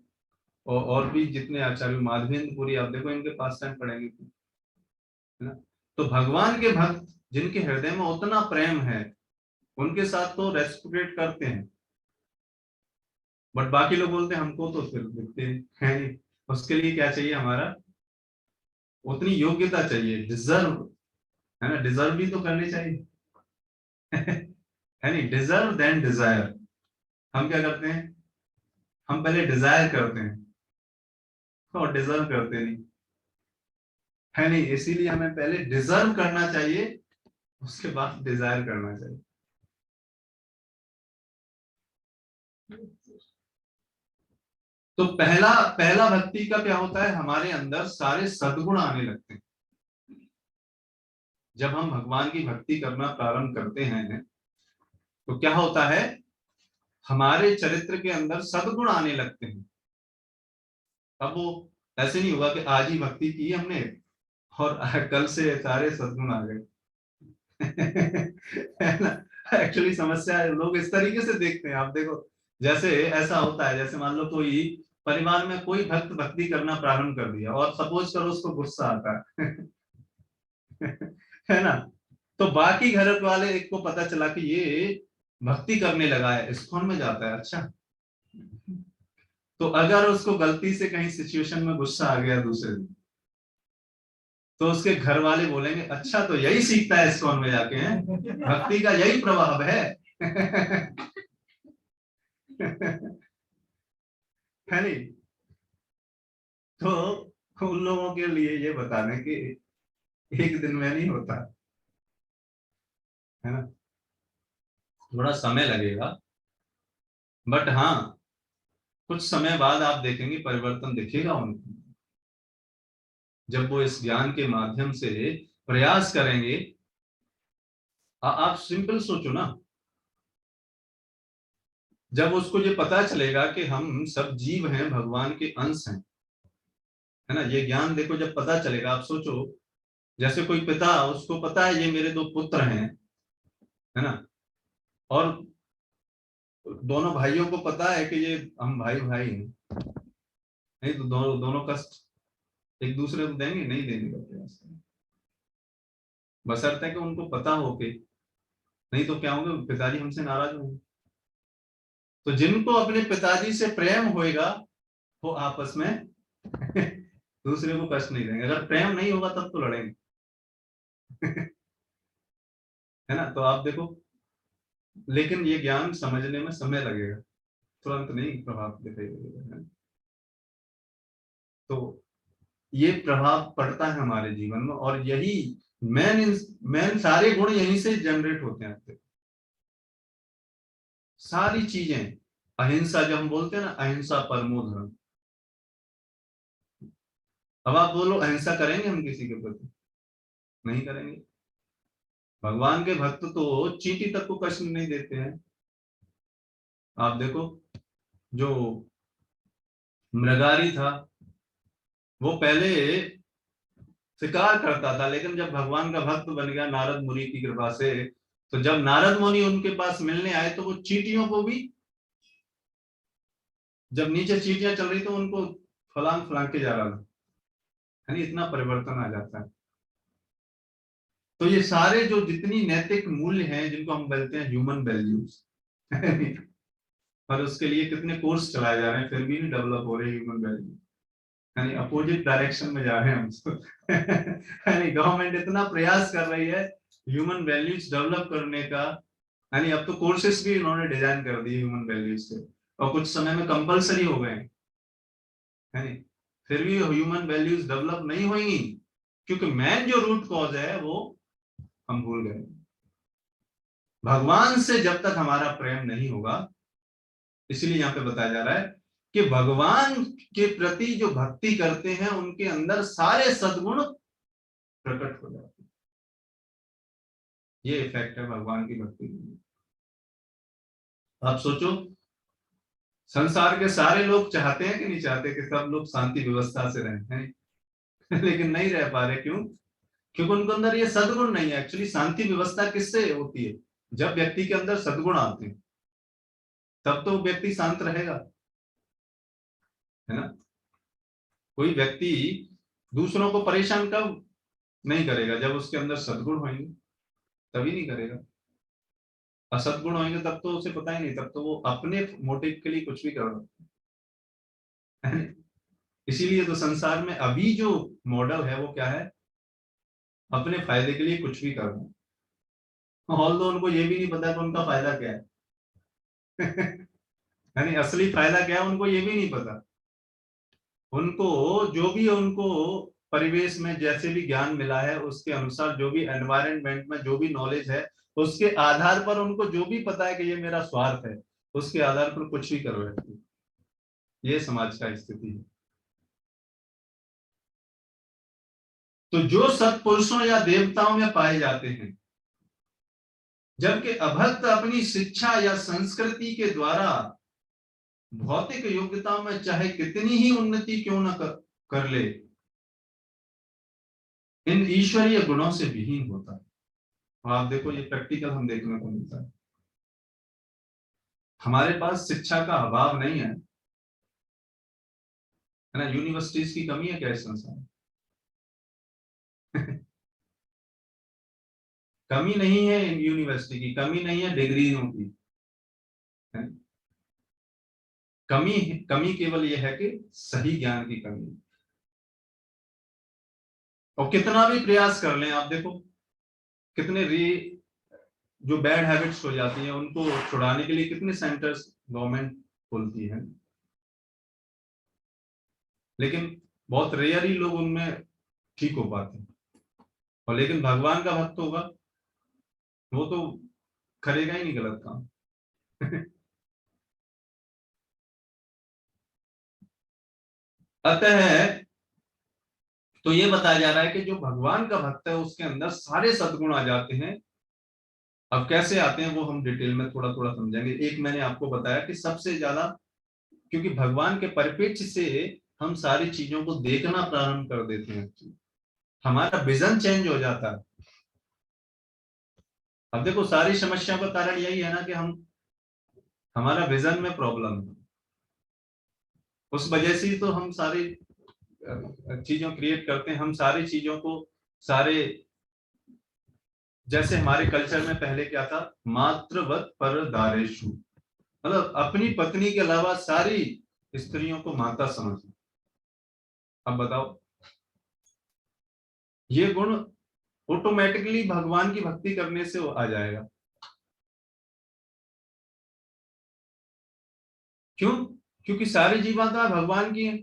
और भी जितने आचार्य, माधवेंद्र पुरी, आप देखो इनके पास टाइम पढ़ेंगे, है ना। तो भगवान के भक्त जिनके हृदय में उतना प्रेम है उनके साथ तो रेसिप्रोकेट करते हैं। बट बाकी लोग बोलते हैं हमको तो फिर दिखते हैं, उसके लिए क्या चाहिए, हमारा उतनी योग्यता चाहिए, डिजर्व, है ना, डिजर्व भी तो करनी चाहिए है नहीं, डिजर्व देन डिजायर। हम क्या करते हैं, हम पहले डिजायर करते हैं और डिजर्व करते नहीं, है नहीं। इसीलिए हमें पहले डिजर्व करना चाहिए, उसके बाद डिजायर करना चाहिए। तो पहला पहला भक्ति का क्या होता है, हमारे अंदर सारे सद्गुण आने लगते हैं। जब हम भगवान की भक्ति करना प्रारंभ करते हैं तो क्या होता है, हमारे चरित्र के अंदर सद्गुण आने लगते हैं। अब वो ऐसे नहीं होगा कि आज ही भक्ति की हमने और कल से सारे सद्गुण आ गए है ना। एक्चुअली समस्या है, लोग इस तरीके से देखते हैं। आप देखो, जैसे ऐसा होता है, जैसे मान लो कोई परिवार में कोई भक्त भक्ति करना प्रारंभ कर दिया और सपोज करो उसको गुस्सा आता है है ना। तो बाकी घर वाले एक को पता चला कि ये भक्ति करने लगा है, इस्कॉन में जाता है, अच्छा। तो अगर उसको गलती से कहीं सिचुएशन में गुस्सा आ गया दूसरे दिन, तो उसके घर वाले बोलेंगे अच्छा तो यही सीखता है इस्कॉन में जाके, हैं, भक्ति का यही प्रभाव है है नहीं। तो उन लोगों के लिए ये बताने कि एक दिन में नहीं होता, है ना, थोड़ा समय लगेगा। बट हाँ, कुछ समय बाद आप देखेंगे परिवर्तन दिखेगा उनको। जब वो इस ज्ञान के माध्यम से प्रयास करेंगे, आप सिंपल सोचो ना, जब उसको ये पता चलेगा कि हम सब जीव हैं, भगवान के अंश हैं, है ना, ये ज्ञान देखो जब पता चलेगा, आप सोचो जैसे कोई पिता, उसको पता है ये मेरे दो पुत्र हैं, है ना, और दोनों भाइयों को पता है कि ये हम भाई भाई हैं, नहीं तो दोनों दोनों कष्ट एक दूसरे को देंगे, नहीं देने का प्रयास करेंगे, बशर्ते कि उनको पता हो कि, नहीं तो क्या होंगे, पिताजी हमसे नाराज होंगे। तो जिनको अपने पिताजी से प्रेम होएगा वो आपस में दूसरे को कष्ट नहीं देंगे, अगर प्रेम नहीं होगा तब तो लड़ेंगे। है ना, तो आप देखो, लेकिन ये ज्ञान समझने में समय लगेगा, तुरंत नहीं प्रभाव दिखाई देगा, है। तो ये प्रभाव पड़ता है हमारे जीवन में, और यही मेन मेन सारे गुण यहीं से जनरेट होते हैं आपके, सारी चीजें। अहिंसा जब हम बोलते हैं ना, अहिंसा परमो धर्म, अब आप बोलो अहिंसा करेंगे हम किसी के प्रति? नहीं करेंगे। भगवान के भक्त तो चींटी तक को कष्ट नहीं देते हैं। आप देखो, जो मृगारी था, वो पहले शिकार करता था, लेकिन जब भगवान का भक्त बन गया नारद मुनि की कृपा से, तो जब नारद मुनि उनके पास मिलने आए तो वो चींटियों को भी, जब नीचे चींटियां चल रही तो उनको फलांग फलांग के जा रहा था, यानी इतना परिवर्तन आ जाता है। तो ये सारे जो जितनी नैतिक मूल्य हैं, जिनको हम बोलते हैं ह्यूमन वैल्यूज, पर उसके लिए कितने कोर्स चलाए जा रहे हैं, फिर भी नहीं डेवलप हो रहे ह्यूमन वैल्यू, यानी अपोजिट डायरेक्शन में जा रहे हैं हम तो। यानी गवर्नमेंट इतना प्रयास कर रही है ह्यूमन वैल्यूज डेवलप करने का, यानी अब तो कोर्सेस भी इन्होंने डिजाइन कर दिए ह्यूमन वैल्यूज से, और कुछ समय में कंपलसरी हो गए हैं, है नहीं, फिर भी ह्यूमन वैल्यूज डेवलप नहीं होंगी, क्योंकि मेन जो रूट कॉज है वो हम भूल गए। भगवान से जब तक हमारा प्रेम नहीं होगा, इसलिए यहाँ पे बताया जा रहा है कि भगवान के प्रति जो भक्ति करते हैं उनके अंदर सारे सद्गुण प्रकट हो जाते हैं। ये इफेक्ट है भगवान की भक्ति में। आप सोचो, संसार के सारे लोग चाहते हैं कि नहीं चाहते कि सब लोग शांति व्यवस्था से रहें, हैं? लेकिन नहीं रह पा रहे, क्यों? क्योंकि उनके अंदर ये सद्गुण नहीं है। एक्चुअली शांति व्यवस्था किससे होती है? जब व्यक्ति के अंदर सद्गुण आते हैं, तब तो व्यक्ति शांत रहेगा, है ना। कोई व्यक्ति दूसरों को परेशान कब नहीं करेगा? जब उसके अंदर सद्गुण होंगे, तभी नहीं करेगा। असद्गुण होंगे तब तो उसे पता ही नहीं, तब तो वो अपने मोटिव के लिए कुछ भी कर रहा है। इसीलिए तो संसार में अभी जो मॉडल है वो क्या है? अपने फायदे के लिए कुछ भी करना, ऑल दो उनको ये भी नहीं पता कि उनका फायदा क्या है। यानी असली फायदा क्या है उनको ये भी नहीं पता। उनको जो भी उनको परिवेश में जैसे भी ज्ञान मिला है उसके अनुसार, जो भी एनवायरनमेंट में जो भी नॉलेज है, उसके आधार पर उनको जो भी पता है कि ये मेरा स्वार्थ है, उसके आधार पर कुछ भी कर बैठते हैं। ये समाज का स्थिति है। तो जो सत्पुरुषों या देवताओं में पाए जाते हैं, जबकि अभक्त अपनी शिक्षा या संस्कृति के द्वारा भौतिक योग्यताओं में चाहे कितनी ही उन्नति क्यों न कर ले, इन ईश्वरीय गुणों से विहीन होता है। और आप देखो, ये प्रैक्टिकल हम देखने को मिलता है। हमारे पास शिक्षा का अभाव नहीं है ना, यूनिवर्सिटीज की कमी है क्या इस संसार में? कमी नहीं है यूनिवर्सिटी की, कमी नहीं है डिग्रियों की, है? कमी कमी केवल यह है कि सही ज्ञान की कमी है। और कितना भी प्रयास कर लें, आप देखो कितने जो बैड हैबिट्स हो जाती हैं उनको छुड़ाने के लिए कितने सेंटर्स गवर्नमेंट खोलती है, लेकिन बहुत रेयर ही लोग उनमें ठीक हो पाते हैं। और लेकिन भगवान का भक्त होगा, वो तो करेगा ही नहीं गलत काम। अतः तो ये बताया जा रहा है कि जो भगवान का भक्त है उसके अंदर सारे सद्गुण आ जाते हैं। अब कैसे आते हैं वो हम डिटेल में थोड़ा थोड़ा समझेंगे। एक मैंने आपको बताया कि सबसे ज्यादा, क्योंकि भगवान के परिप्रेक्ष्य से हम सारी चीजों को देखना प्रारंभ कर देते हैं, हमारा विजन चेंज हो जाता है। अब देखो सारी समस्याओं का कारण यही है ना कि हमारा विजन में प्रॉब्लम है। उस वजह से ही तो हम सारी चीजों क्रिएट करते हैं। हम सारी चीजों को सारे, जैसे हमारे कल्चर में पहले क्या था, मातृवत परदारेषु, मतलब अपनी पत्नी के अलावा सारी स्त्रियों को माता समझना। अब बताओ, ये गुण ऑटोमेटिकली भगवान की भक्ति करने से आ जाएगा। क्यों? क्योंकि सारी जीवात्मा भगवान की है।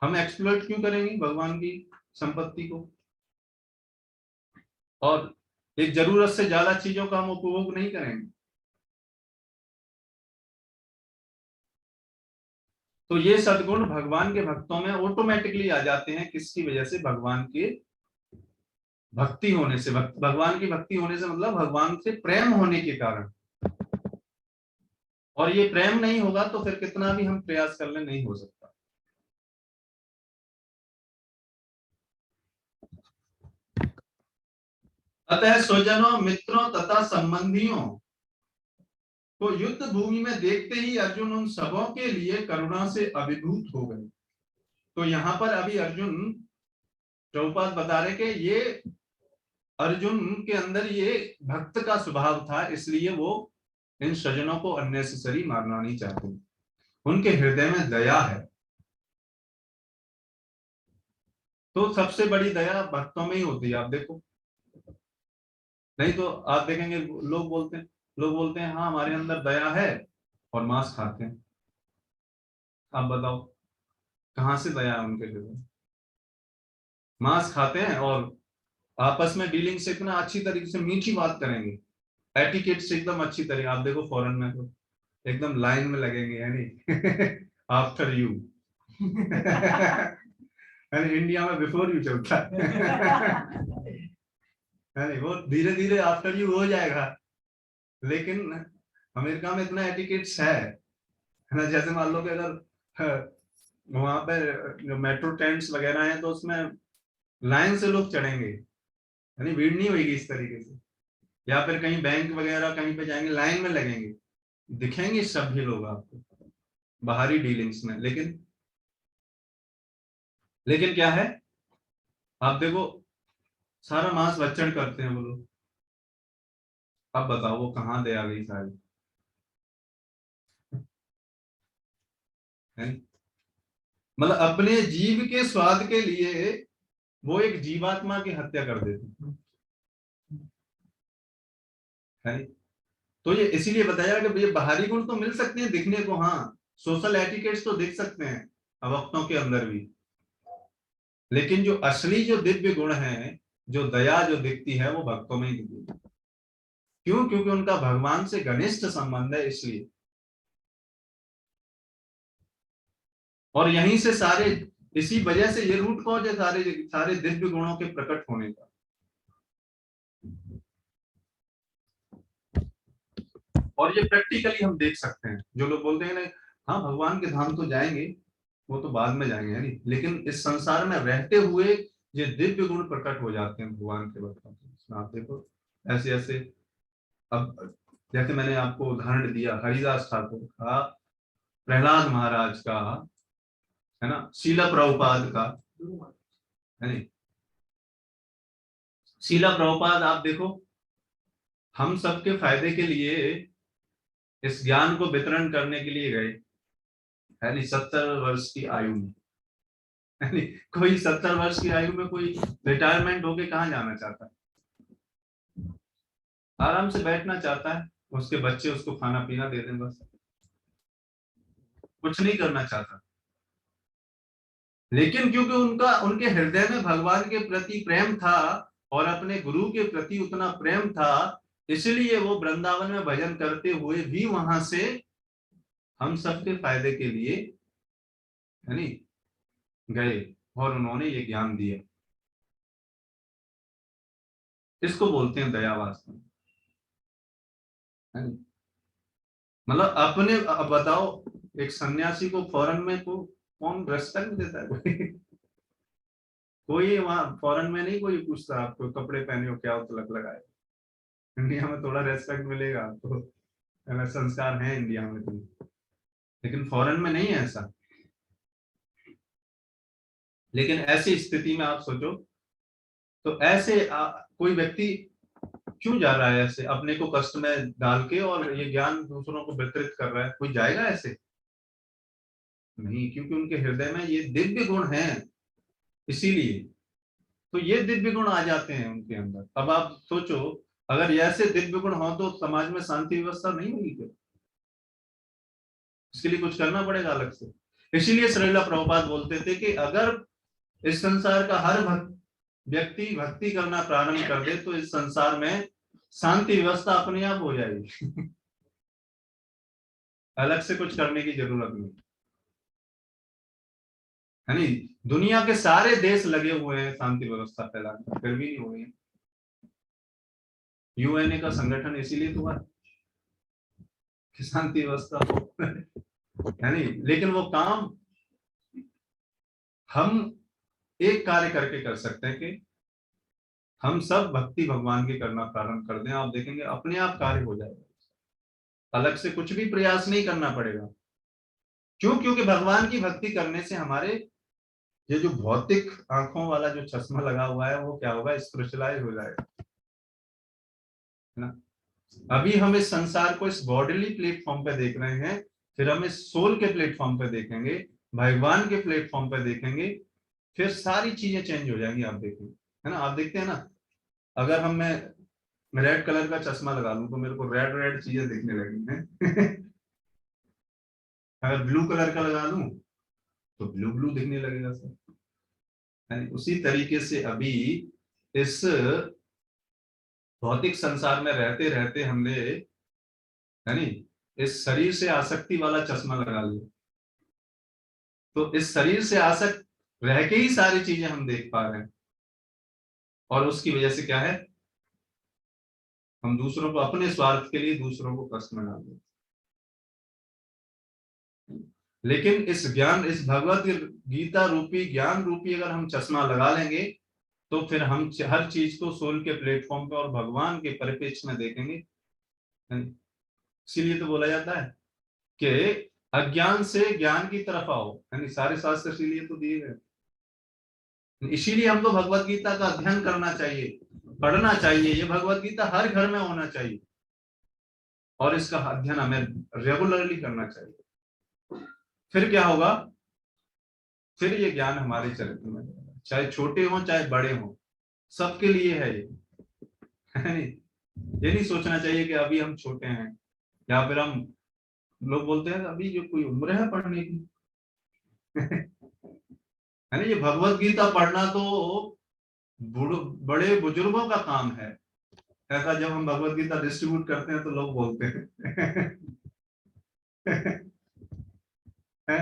हम एक्सप्लॉइट क्यों करेंगे भगवान की संपत्ति को? और एक जरूरत से ज्यादा चीजों का हम उपभोग नहीं करेंगे। तो ये सद्गुण भगवान के भक्तों में ऑटोमेटिकली आ जाते हैं। किसकी वजह से? भगवान के भक्ति होने से। भगवान की भक्ति होने से मतलब भगवान से प्रेम होने के कारण। और ये प्रेम नहीं होगा तो फिर कितना भी हम प्रयास कर लें नहीं हो सकता। अतः स्वजनों, मित्रों तथा संबंधियों को युद्ध भूमि में देखते ही अर्जुन उन सबों के लिए करुणा से अभिभूत हो गए। तो यहाँ पर अभी अर्जुन, प्रभुपाद बता रहे कि ये अर्जुन के अंदर ये भक्त का स्वभाव था, इसलिए वो इन स्वजनों को अननेसेसरी मारना नहीं चाहते। उनके हृदय में दया है। तो सबसे बड़ी दया भक्तों में ही होती है। आप देखो, नहीं तो आप देखेंगे लोग बोलते हैं हाँ हमारे अंदर दया है, और मांस खाते हैं। आप बताओ कहां से दया है उनके हृदय? मांस खाते हैं और आपस में डीलिंग से इतना अच्छी तरीके से मीठी बात करेंगे, एटिकेट से एकदम अच्छी तरीके। आप देखो फॉरेन में तो एकदम लाइन में लगेंगे, यानी आफ्टर यू। यानी इंडिया में बिफोर यू चलता है। यानी वो धीरे धीरे आफ्टर यू हो जाएगा। लेकिन अमेरिका में इतना एटिकेट्स है ना, जैसे मान लो कि अगर वहां पे जो मेट्रो ट्रेन्स वगैरह हैं तो उसमें लाइन से लोग चढ़ेंगे, यानी भीड़ नहीं होगी इस तरीके से। या फिर कहीं बैंक वगैरह कहीं पे जाएंगे लाइन में लगेंगे, दिखेंगे सभी लोग आपको बाहरी डीलिंग्स में। लेकिन क्या है, आप देखो सारा मांस भक्षण करते हैं वो लोग। अब बताओ वो कहाँ दे आ गई सारी? है? मतलब अपने जीव के स्वाद के लिए वो एक जीवात्मा की हत्या कर देते हैं। है? तो ये इसीलिए बताया कि ये बाहरी गुण तो मिल सकते हैं दिखने को, हाँ सोशल एटिकेट्स तो दिख सकते हैं भक्तों के अंदर भी, लेकिन जो असली जो दिव्य गुण है, जो दया जो दिखती है, वो भक्तों में ही दिखती है। क्यों? क्योंकि उनका भगवान से घनिष्ठ संबंध है, इसलिए। और यहीं से सारे, इसी वजह से ये रूट कॉज है सारे सारे दिव्य गुणों के प्रकट होने का। और ये प्रैक्टिकली हम देख सकते हैं। जो लोग बोलते हैं ना हाँ भगवान के धाम तो जाएंगे, वो तो बाद में जाएंगे, नहीं, लेकिन इस संसार में रहते हुए ये दिव्य गुण प्रकट हो जाते हैं भगवान के भक्तों को। आप देखो ऐसे ऐसे। अब जैसे मैंने आपको उदाहरण दिया हरिदास ठाकुर का, प्रहलाद महाराज का, है ना, शीला प्रभुपाद का, है नहीं? शीला प्रभुपाद आप देखो, हम सबके फायदे के लिए इस ज्ञान को वितरण करने के लिए गए, है नहीं, 70 वर्ष की आयु में। है नहीं? कोई 70 वर्ष की आयु में कोई रिटायरमेंट होके कहाँ जाना चाहता है? आराम से बैठना चाहता है, उसके बच्चे उसको खाना पीना दे दें, बस कुछ नहीं करना चाहता। लेकिन क्योंकि उनका उनके हृदय में भगवान के प्रति प्रेम था और अपने गुरु के प्रति उतना प्रेम था, इसलिए वो वृंदावन में भजन करते हुए भी वहां से हम सबके फायदे के लिए, है नहीं, गए और उन्होंने ये ज्ञान दिया। इसको बोलते हैं दया वास्तव में, है नी? मतलब अपने, अब बताओ, एक सन्यासी को फॉरेन में को कौन रेस्पेक्ट देता है? कोई कोई वहां फॉरेन में नहीं कोई पूछता आपको कपड़े पहने हो क्या हो, तिलक लगाए। इंडिया में थोड़ा रेस्पेक्ट मिलेगा आपको, संस्कार है इंडिया में तो, लेकिन फॉरेन में नहीं है ऐसा। लेकिन ऐसी स्थिति में आप सोचो, तो ऐसे कोई व्यक्ति क्यों जा रहा है ऐसे अपने को कष्ट में डाल के, और ये ज्ञान दूसरों को वितरित कर रहा है? कोई जाएगा ऐसे? नहीं, क्योंकि उनके हृदय में ये दिव्य गुण है, इसीलिए। तो ये दिव्य गुण आ जाते हैं उनके अंदर। अब आप सोचो, अगर ऐसे दिव्य गुण हो तो समाज में शांति व्यवस्था नहीं होगी क्या? इसके लिए कुछ करना पड़ेगा अलग से। इसीलिए श्रीला प्रभुपाद बोलते थे कि अगर इस संसार का हर व्यक्ति भक्ति करना प्रारंभ कर दे तो इस संसार में शांति व्यवस्था अपने आप हो जाएगी। अलग से कुछ करने की जरूरत नहीं है नी। दुनिया के सारे देश लगे हुए हैं शांति व्यवस्था फैलाने, फिर भी नहीं हो रही है। यूएनए का संगठन इसीलिए तो है कि शांति व्यवस्था हो, है नी। लेकिन वो काम हम एक कार्य करके कर सकते हैं कि हम सब भक्ति भगवान की करना प्रारंभ कर दें, आप देखेंगे अपने आप कार्य हो जाएगा, अलग से कुछ भी प्रयास नहीं करना पड़ेगा। क्यों? क्योंकि भगवान की भक्ति करने से हमारे ये जो भौतिक आंखों वाला जो चश्मा लगा हुआ है वो क्या होगा? स्पिरिचुअलाइज हो जाएगा, है ना। अभी हम इस संसार को इस बॉडीली प्लेटफॉर्म पे देख रहे हैं, फिर हम इस सोल के प्लेटफॉर्म पे देखेंगे, भगवान के प्लेटफॉर्म पे देखेंगे, फिर सारी चीजें चेंज हो जाएंगी, आप देखेंगे, है ना। आप देखते हैं ना, अगर मैं रेड कलर का चश्मा लगा लूं तो मेरे को रेड रेड चीजें दिखने लगेंगी हैं। अगर ब्लू कलर का लगा लूं तो ब्लू ब्लू दिखने लगेगा सर, है। उसी तरीके से अभी इस भौतिक संसार में रहते रहते हमने, है नी, इस शरीर से आसक्ति वाला चश्मा लगा लिया, तो इस शरीर से आसक्त रह के ही सारी चीजें हम देख पा रहे हैं, और उसकी वजह से क्या है? हम दूसरों को, अपने स्वार्थ के लिए दूसरों को कष्ट में डाल देते। लेकिन इस ज्ञान, इस भगवत गीता रूपी ज्ञान रूपी अगर हम चश्मा लगा लेंगे तो फिर हम हर चीज को सोल के प्लेटफॉर्म पे और भगवान के परिप्रेक्ष्य में देखेंगे। इसीलिए तो बोला जाता है कि अज्ञान से ज्ञान की तरफ आओ, यानी सारे शास्त्र इसीलिए तो दिए गए। इसीलिए हमको भगवत गीता का अध्ययन करना चाहिए, पढ़ना चाहिए। ये भगवत गीता हर घर में होना चाहिए और इसका अध्ययन हमें रेगुलरली करना चाहिए। फिर क्या होगा? फिर ये ज्ञान हमारे चरित्र में, चाहे छोटे हों चाहे बड़े हों, सबके लिए है ये, है नहीं। ये नहीं सोचना चाहिए कि अभी हम छोटे हैं, या फिर हम, लोग बोलते हैं अभी जो कोई उम्र है पढ़ने की। है ना, ये भगवत गीता पढ़ना तो बड़े बुजुर्गों का काम है। ऐसा जब हम भगवत गीता डिस्ट्रीब्यूट करते हैं तो लोग बोलते हैं। है?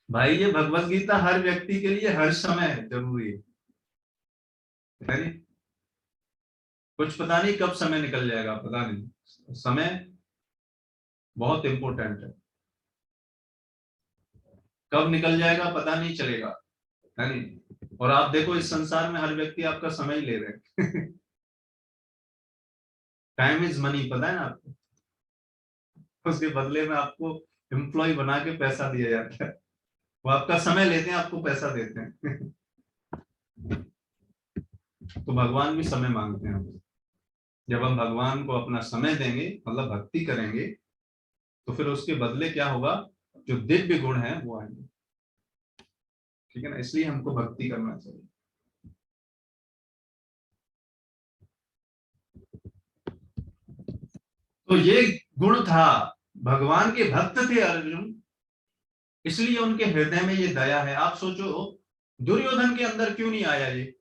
भाई ये भगवत गीता हर व्यक्ति के लिए हर समय जरूरी है नहीं? कुछ पता नहीं कब समय निकल जाएगा, पता नहीं। समय बहुत इंपॉर्टेंट है, कब निकल जाएगा पता नहीं चलेगा, है नहीं। और आप देखो इस संसार में हर व्यक्ति आपका समय ही ले रहे हैं। टाइम इज मनी, पता है ना आपको? उसके बदले में आपको एम्प्लॉय बना के पैसा दिया जाता है, वो आपका समय लेते हैं, आपको पैसा देते हैं। तो भगवान भी समय मांगते हैं हमसे। जब हम भगवान को अपना समय देंगे, मतलब भक्ति करेंगे, तो फिर उसके बदले क्या होगा? जो दिव्य गुण है वो आएंगे, ठीक है ना। इसलिए हमको भक्ति करना चाहिए। तो ये गुण था, भगवान के भक्त थे अर्जुन, इसलिए उनके हृदय में ये दया है। आप सोचो दुर्योधन के अंदर क्यों नहीं आया ये?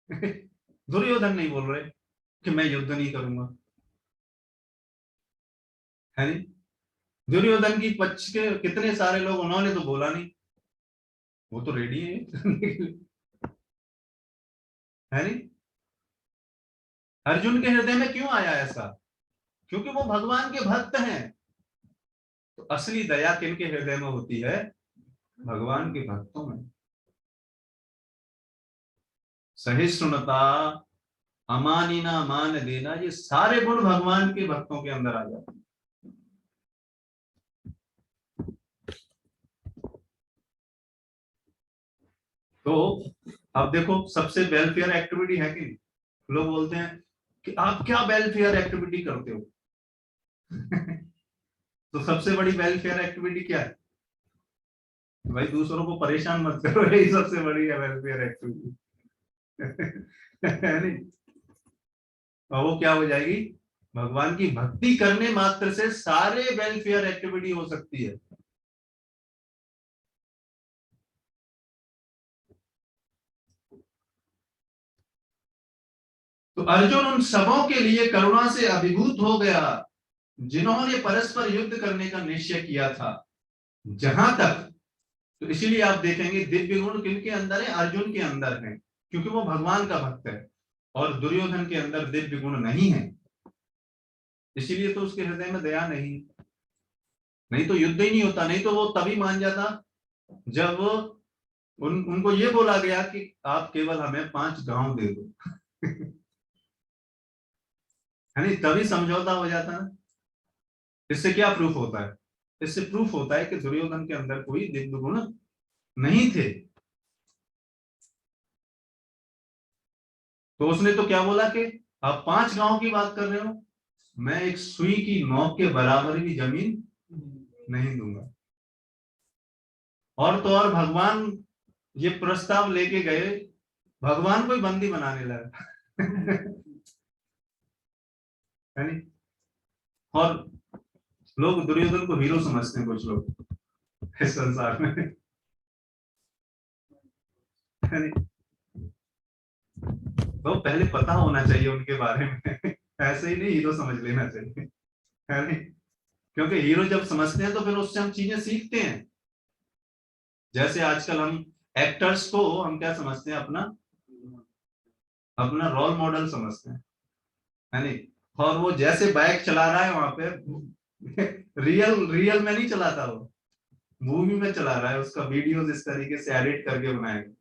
दुर्योधन नहीं बोल रहे कि मैं युद्ध नहीं करूंगा, है नहीं। दुर्योधन की पक्ष के कितने सारे लोग, उन्होंने तो बोला नहीं, वो तो रेडी है। है नहीं? अर्जुन के हृदय में क्यों आया ऐसा? क्योंकि वो भगवान के भक्त हैं। तो असली दया किनके हृदय में होती है? भगवान के भक्तों में। सहिष्णुता, अमानिना, मान देना, ये सारे गुण भगवान के भक्तों के अंदर आ जाते हैं। तो अब देखो, सबसे वेलफेयर एक्टिविटी है कि लोग बोलते हैं कि आप क्या वेलफेयर एक्टिविटी करते हो? तो सबसे बड़ी वेलफेयर एक्टिविटी क्या है? भाई दूसरों को परेशान मत करो, यही सबसे बड़ी है वेलफेयर एक्टिविटी। है नहीं? और वो क्या हो जाएगी? भगवान की भक्ति करने मात्र से सारे वेलफेयर एक्टिविटी हो सकती है। तो अर्जुन उन सबों के लिए करुणा से अभिभूत हो गया जिन्होंने परस्पर युद्ध करने का निश्चय किया था। जहां तक, तो इसीलिए आप देखेंगे दिव्य गुण किनके अंदर है? अर्जुन के अंदर है, क्योंकि वो भगवान का भक्त है। और दुर्योधन के अंदर दिव्य गुण नहीं है, इसीलिए तो उसके हृदय में दया नहीं। नहीं तो युद्ध ही नहीं होता, नहीं तो वो तभी मान जाता जब उनको ये बोला गया कि आप केवल हमें 5 गांव दे दो। है नहीं? तभी समझौता हो जाता ना। इससे क्या प्रूफ होता है? इससे प्रूफ होता है कि दुर्योधन के अंदर कोई दिव्य गुण नहीं थे। तो उसने तो क्या बोला कि आप 5 गांव की बात कर रहे हो, मैं एक सुई की नोक के बराबर भी जमीन नहीं दूंगा। और तो और भगवान ये प्रस्ताव लेके गए, भगवान को ही बंदी बनाने लगा। है नहीं? और लोग दुर्योधन को हीरो समझते हैं, कुछ लोग इस संसार में। है नहीं? तो पहले पता होना चाहिए उनके बारे में। ऐसे ही नहीं हीरो समझ लेना चाहिए। है नहीं? क्योंकि हीरो जब समझते हैं तो फिर उससे हम चीजें सीखते हैं। जैसे आजकल हम एक्टर्स को हम क्या समझते हैं? अपना अपना रोल मॉडल समझते हैं। है नहीं? और वो जैसे बाइक चला रहा है वहां पे रियल रियल में नहीं चलाता, वो मूवी में चला रहा है, उसका वीडियोस इस तरीके से एडिट करके बनाएगा।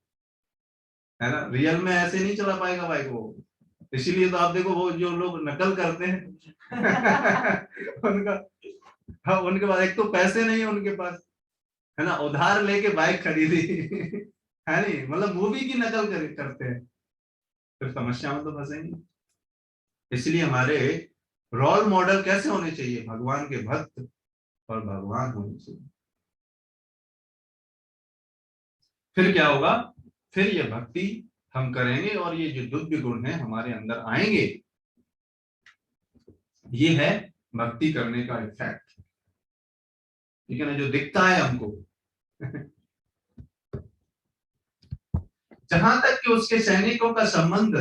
है ना? रियल में ऐसे नहीं चला पाएगा बाइक वो। इसीलिए तो आप देखो वो जो लोग नकल करते हैं उनका, हाँ, उनके पास एक तो पैसे नहीं है उनके पास, है ना, उधार लेके बाइक खरीदी। है नहीं? मतलब मूवी की नकल करते हैं, फिर समस्या में तो फंसेंगे। इसलिए हमारे रोल मॉडल कैसे होने चाहिए? भगवान के भक्त और भगवान होने चाहिए। फिर क्या होगा? फिर ये भक्ति हम करेंगे और ये जो दिव्य गुण है हमारे अंदर आएंगे। ये है भक्ति करने का इफेक्ट। ठीक है ना? जो दिखता है हमको। जहां तक कि उसके सैनिकों का संबंध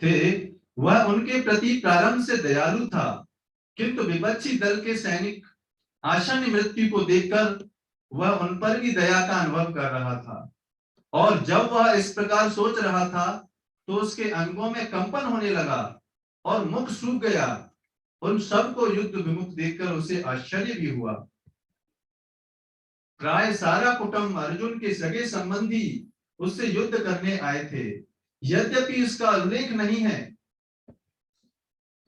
थे, वह उनके प्रति प्रारंभ से दयालु था, किंतु विपक्षी दल के सैनिक आसन्न मृत्यु को देखकर वह उन पर भी दया का अनुभव कर रहा था। और जब वह इस प्रकार सोच रहा था तो उसके अंगों में कंपन होने लगा और मुख सूख गया। उन सबको युद्ध विमुख देखकर उसे आश्चर्य भी हुआ। प्राय सारा कुटुंब अर्जुन के सगे संबंधी उससे युद्ध करने आए थे। यद्यपि इसका उल्लेख नहीं है,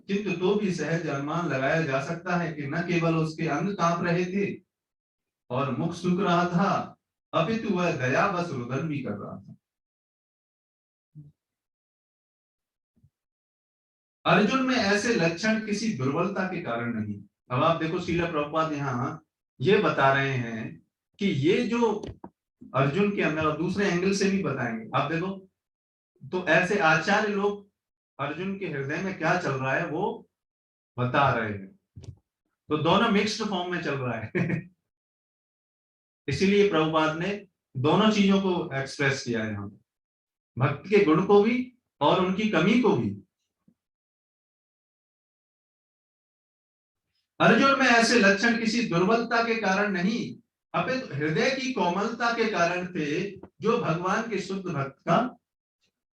किंतु तो भी सहज अनुमान लगाया जा सकता है कि न केवल उसके अंग कांप रहे थे और मुख सूख रहा था, अपितु वह दया बस रुदन भी कर रहा था। अर्जुन में ऐसे लक्षण किसी दुर्बलता के कारण नहीं। अब आप देखो श्रील प्रभुपाद यहाँ ये बता रहे हैं कि ये जो अर्जुन के अंदर, और दूसरे एंगल से भी बताएंगे आप देखो, तो ऐसे आचार्य लोग अर्जुन के हृदय में क्या चल रहा है वो बता रहे हैं। तो दोनों मिक्स्ड फॉर्म में चल रहा है। इसीलिए प्रभुपाद ने दोनों चीजों को एक्सप्रेस किया है यहाँ, भक्त के गुण को भी और उनकी कमी को भी। अर्जुन में ऐसे लक्षण किसी दुर्बलता के कारण नहीं, अपितु हृदय की कोमलता के कारण थे, जो भगवान के शुद्ध भक्त का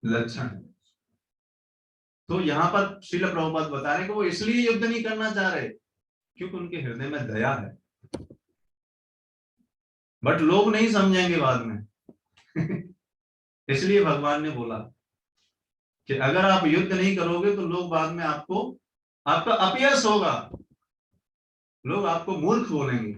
लक्षण है। तो यहाँ पर श्रील प्रभुपाद बता रहे हैं कि वो इसलिए युद्ध नहीं करना चाह रहे क्योंकि उनके हृदय में दया है, बट लोग नहीं समझेंगे बाद में। इसलिए भगवान ने बोला कि अगर आप युद्ध नहीं करोगे तो लोग बाद में आपका अपयश होगा, लोग आपको मूर्ख बोलेंगे।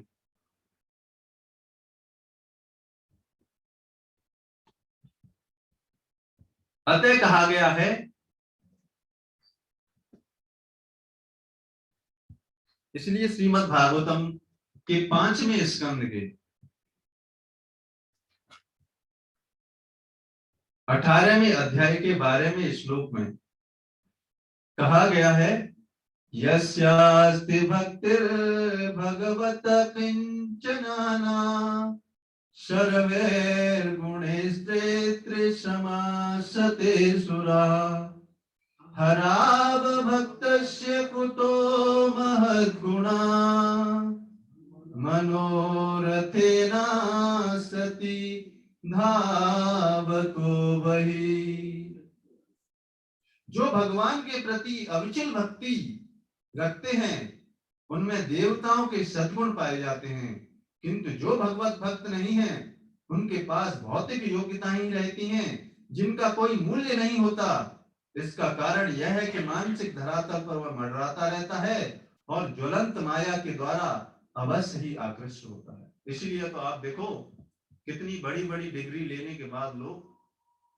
अतः कहा गया है, इसलिए श्रीमद् भागवतम के 5वें स्कंद के 18वें अध्याय के 12वें श्लोक में कहा गया है, यस्यास्ति भक्तिर्भगवत किंचनाना सर्वैर्गुणैस्त्रेत्रिशमासते सुरा हराव भक्तस्य कुतो महद्गुणा मनोरथेना सति धावको वही। जो भगवान के प्रति अविचल भक्ति रखते हैं उनमें देवताओं के सद्गुण पाए जाते हैं, किंतु जो भगवत भक्त नहीं है उनके पास भौतिक योग्यता ही रहती हैं जिनका कोई मूल्य नहीं होता। इसका कारण यह है कि मानसिक धरातल पर वह मंडराता रहता है और ज्वलंत माया के द्वारा अवश्य ही आकृष्ट होता है। इसलिए तो आप देखो कितनी बड़ी बड़ी डिग्री लेने के बाद लोग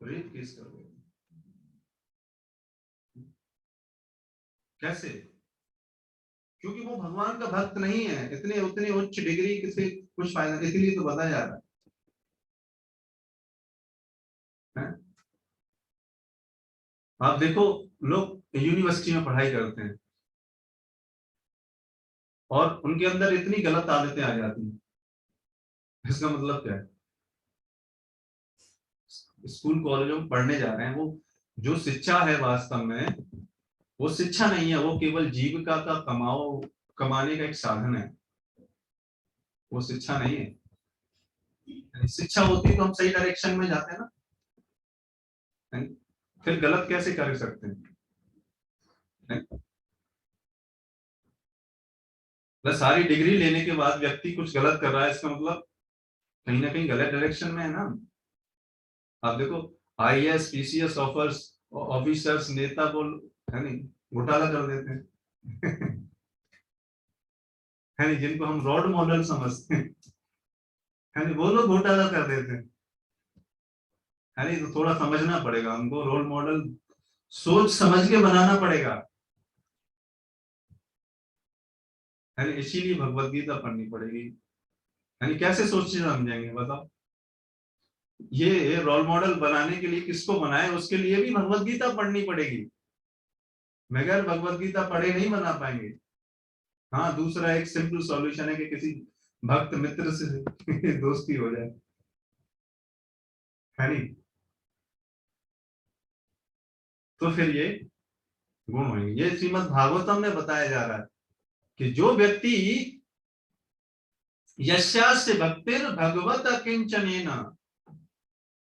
रेप केस कर रहे हैं। कैसे? क्योंकि वो भगवान का भक्त नहीं है, इतने उतनी उच्च डिग्री किसी कुछ फायदा, इसलिए तो बताया जा रहा है। आप देखो लोग यूनिवर्सिटी में पढ़ाई करते हैं और उनके अंदर इतनी गलत आदतें आ जाती हैं, इसका मतलब क्या है? स्कूल कॉलेजों में पढ़ने जा रहे हैं, वो जो शिक्षा है वास्तव में वो शिक्षा नहीं है, वो केवल जीविका का कमाने का एक साधन है, वो शिक्षा नहीं है। शिक्षा होती तो हम सही डायरेक्शन में जाते हैं ना, फिर गलत कैसे कर सकते हैं? सारी डिग्री लेने के बाद व्यक्ति कुछ गलत कर रहा है, इसका मतलब कहीं ना कहीं गलत डायरेक्शन में है ना। आप देखो आईएएस पीसीएस ऑफिसर्स नेता बोल है नहीं घोटाला कर देते हैं। है नहीं, जिनको हम रोल मॉडल समझते हैं है नहीं, वो लोग घोटाला कर देते हैं। है नहीं, तो थोड़ा समझना पड़ेगा हमको, रोल मॉडल सोच समझ के बनाना पड़ेगा। है नहीं, इसीलिए भगवत गीता पढ़नी पड़ेगी। है नहीं, कैसे सोच समझेंगे बताओ? ये रोल मॉडल बनाने के लिए किसको बनाए, उसके लिए भी भगवत गीता पढ़नी पड़ेगी, मगर भगवत गीता पढ़े नहीं बना पाएंगे। हाँ, दूसरा एक सिंपल सॉल्यूशन है कि किसी भक्त मित्र से दोस्ती हो जाए, है नहीं, तो फिर ये गुण होंगे। ये श्रीमद् भागवतम में बताया जा रहा है कि जो व्यक्ति यस्यास्य भक्तिर भगवत किंचनेन,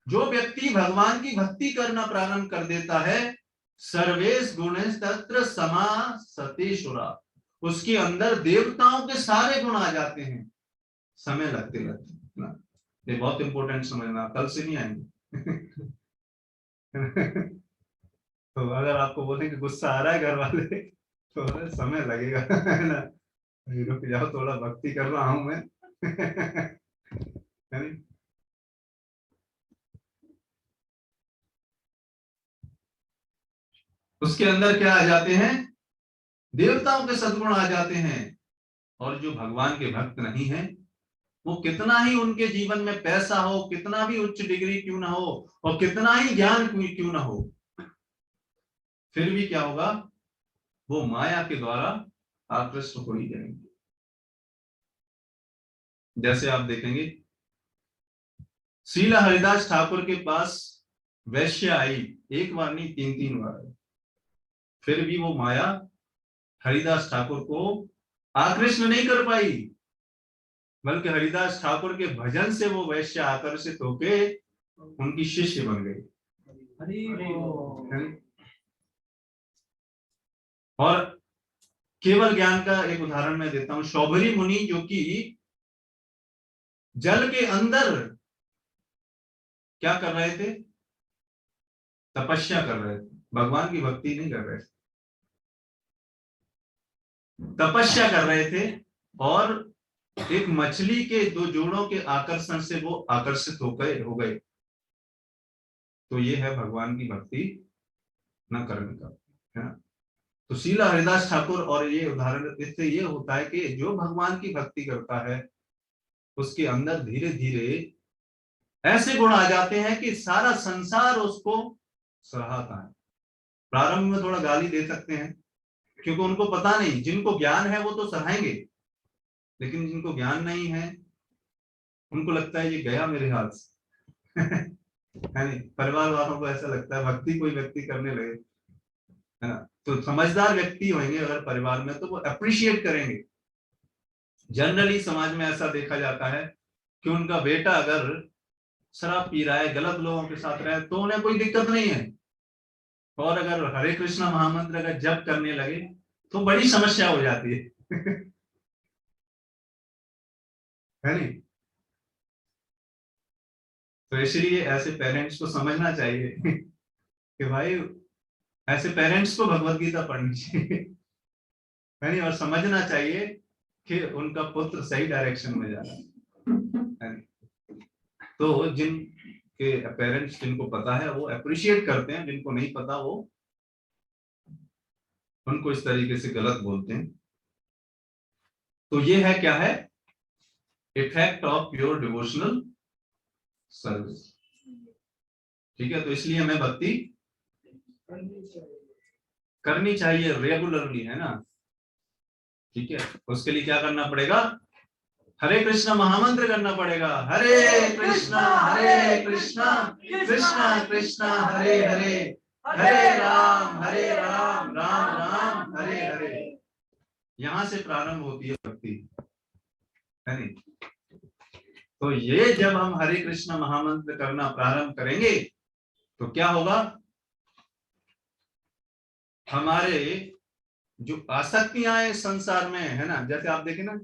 जो व्यक्ति भगवान की भक्ति करना प्रारंभ कर देता है, सर्वेश गुणेश तत्र समासतेषुरा, उसके अंदर देवताओं के सारे गुण आ जाते हैं समय लगते लगते ना। ये बहुत इंपॉर्टेंट समझना, कल से नहीं आएंगे। तो अगर आपको बोले कि गुस्सा आ रहा है घर वाले तो समय लगेगा, है ना, रुक जाओ थोड़ा भक्ति कर रहा हूं मैं। उसके अंदर क्या आ जाते हैं? देवताओं के सद्गुण आ जाते हैं। और जो भगवान के भक्त नहीं है, वो कितना ही उनके जीवन में पैसा हो, कितना भी उच्च डिग्री क्यों ना हो और कितना ही ज्ञान क्यों ना हो, फिर भी क्या होगा? वो माया के द्वारा आकृष्ट हो ही जाएंगे। जैसे आप देखेंगे श्रीला हरिदास ठाकुर के पास वैश्य आई, एक बार नहीं 3-3 बार आई, फिर भी वो माया हरिदास ठाकुर को आकृष्ट नहीं कर पाई, बल्कि हरिदास ठाकुर के भजन से वो वैश्य आकर्षित होके उनकी शिष्य बन गई। और केवल ज्ञान का एक उदाहरण मैं देता हूं। शौभरी मुनि जो कि जल के अंदर क्या कर रहे थे, तपस्या कर रहे थे, भगवान की भक्ति नहीं कर रहे थे, तपस्या कर रहे थे। और एक मछली के दो जोड़ों के आकर्षण से वो आकर्षित हो गए। तो ये है भगवान की भक्ति न करने का, है ना। तो शीला हरिदास ठाकुर, और ये उदाहरण इससे ये होता है कि जो भगवान की भक्ति करता है उसके अंदर धीरे धीरे ऐसे गुण आ जाते हैं कि सारा संसार उसको सराहता है। प्रारंभ में थोड़ा गाली दे सकते हैं क्योंकि उनको पता नहीं, जिनको ज्ञान है वो तो सराहेंगे, लेकिन जिनको ज्ञान नहीं है उनको लगता है ये गया मेरे हाथ से है नहीं। परिवार वालों को ऐसा लगता है, भक्ति कोई व्यक्ति करने लगे, है ना, तो समझदार व्यक्ति होंगे अगर परिवार में तो वो अप्रिशिएट करेंगे। जनरली समाज में ऐसा देखा जाता है कि उनका बेटा अगर शराब पी रहा है, गलत लोगों के साथ रहे, तो उन्हें कोई दिक्कत नहीं है, और अगर हरे कृष्णा महामंत्र अगर जप करने लगे तो बड़ी समस्या हो जाती है है नहीं। तो इसलिए ऐसे पेरेंट्स को समझना चाहिए कि भाई ऐसे पेरेंट्स को भगवत गीता पढ़नी चाहिए, है नहीं, और समझना चाहिए कि उनका पुत्र सही डायरेक्शन में जा रहा है। तो जिन के पेरेंट्स जिनको पता है वो अप्रिशिएट करते हैं, जिनको नहीं पता वो उनको इस तरीके से गलत बोलते हैं। तो ये है, क्या है, effect of pure devotional service. ठीक है, तो इसलिए हमें भक्ति करनी चाहिए रेगुलरली, है ना। ठीक है, उसके लिए क्या करना पड़ेगा, हरे कृष्णा महामंत्र करना पड़ेगा। हरे कृष्णा कृष्णा कृष्णा हरे हरे, हरे राम राम राम हरे हरे। यहां से प्रारंभ होती है भक्ति, है नहीं। तो ये जब हम हरे कृष्णा महामंत्र करना प्रारंभ करेंगे तो क्या होगा, हमारे जो आसक्तियां हैं संसार में, है ना, जैसे आप देखें ना,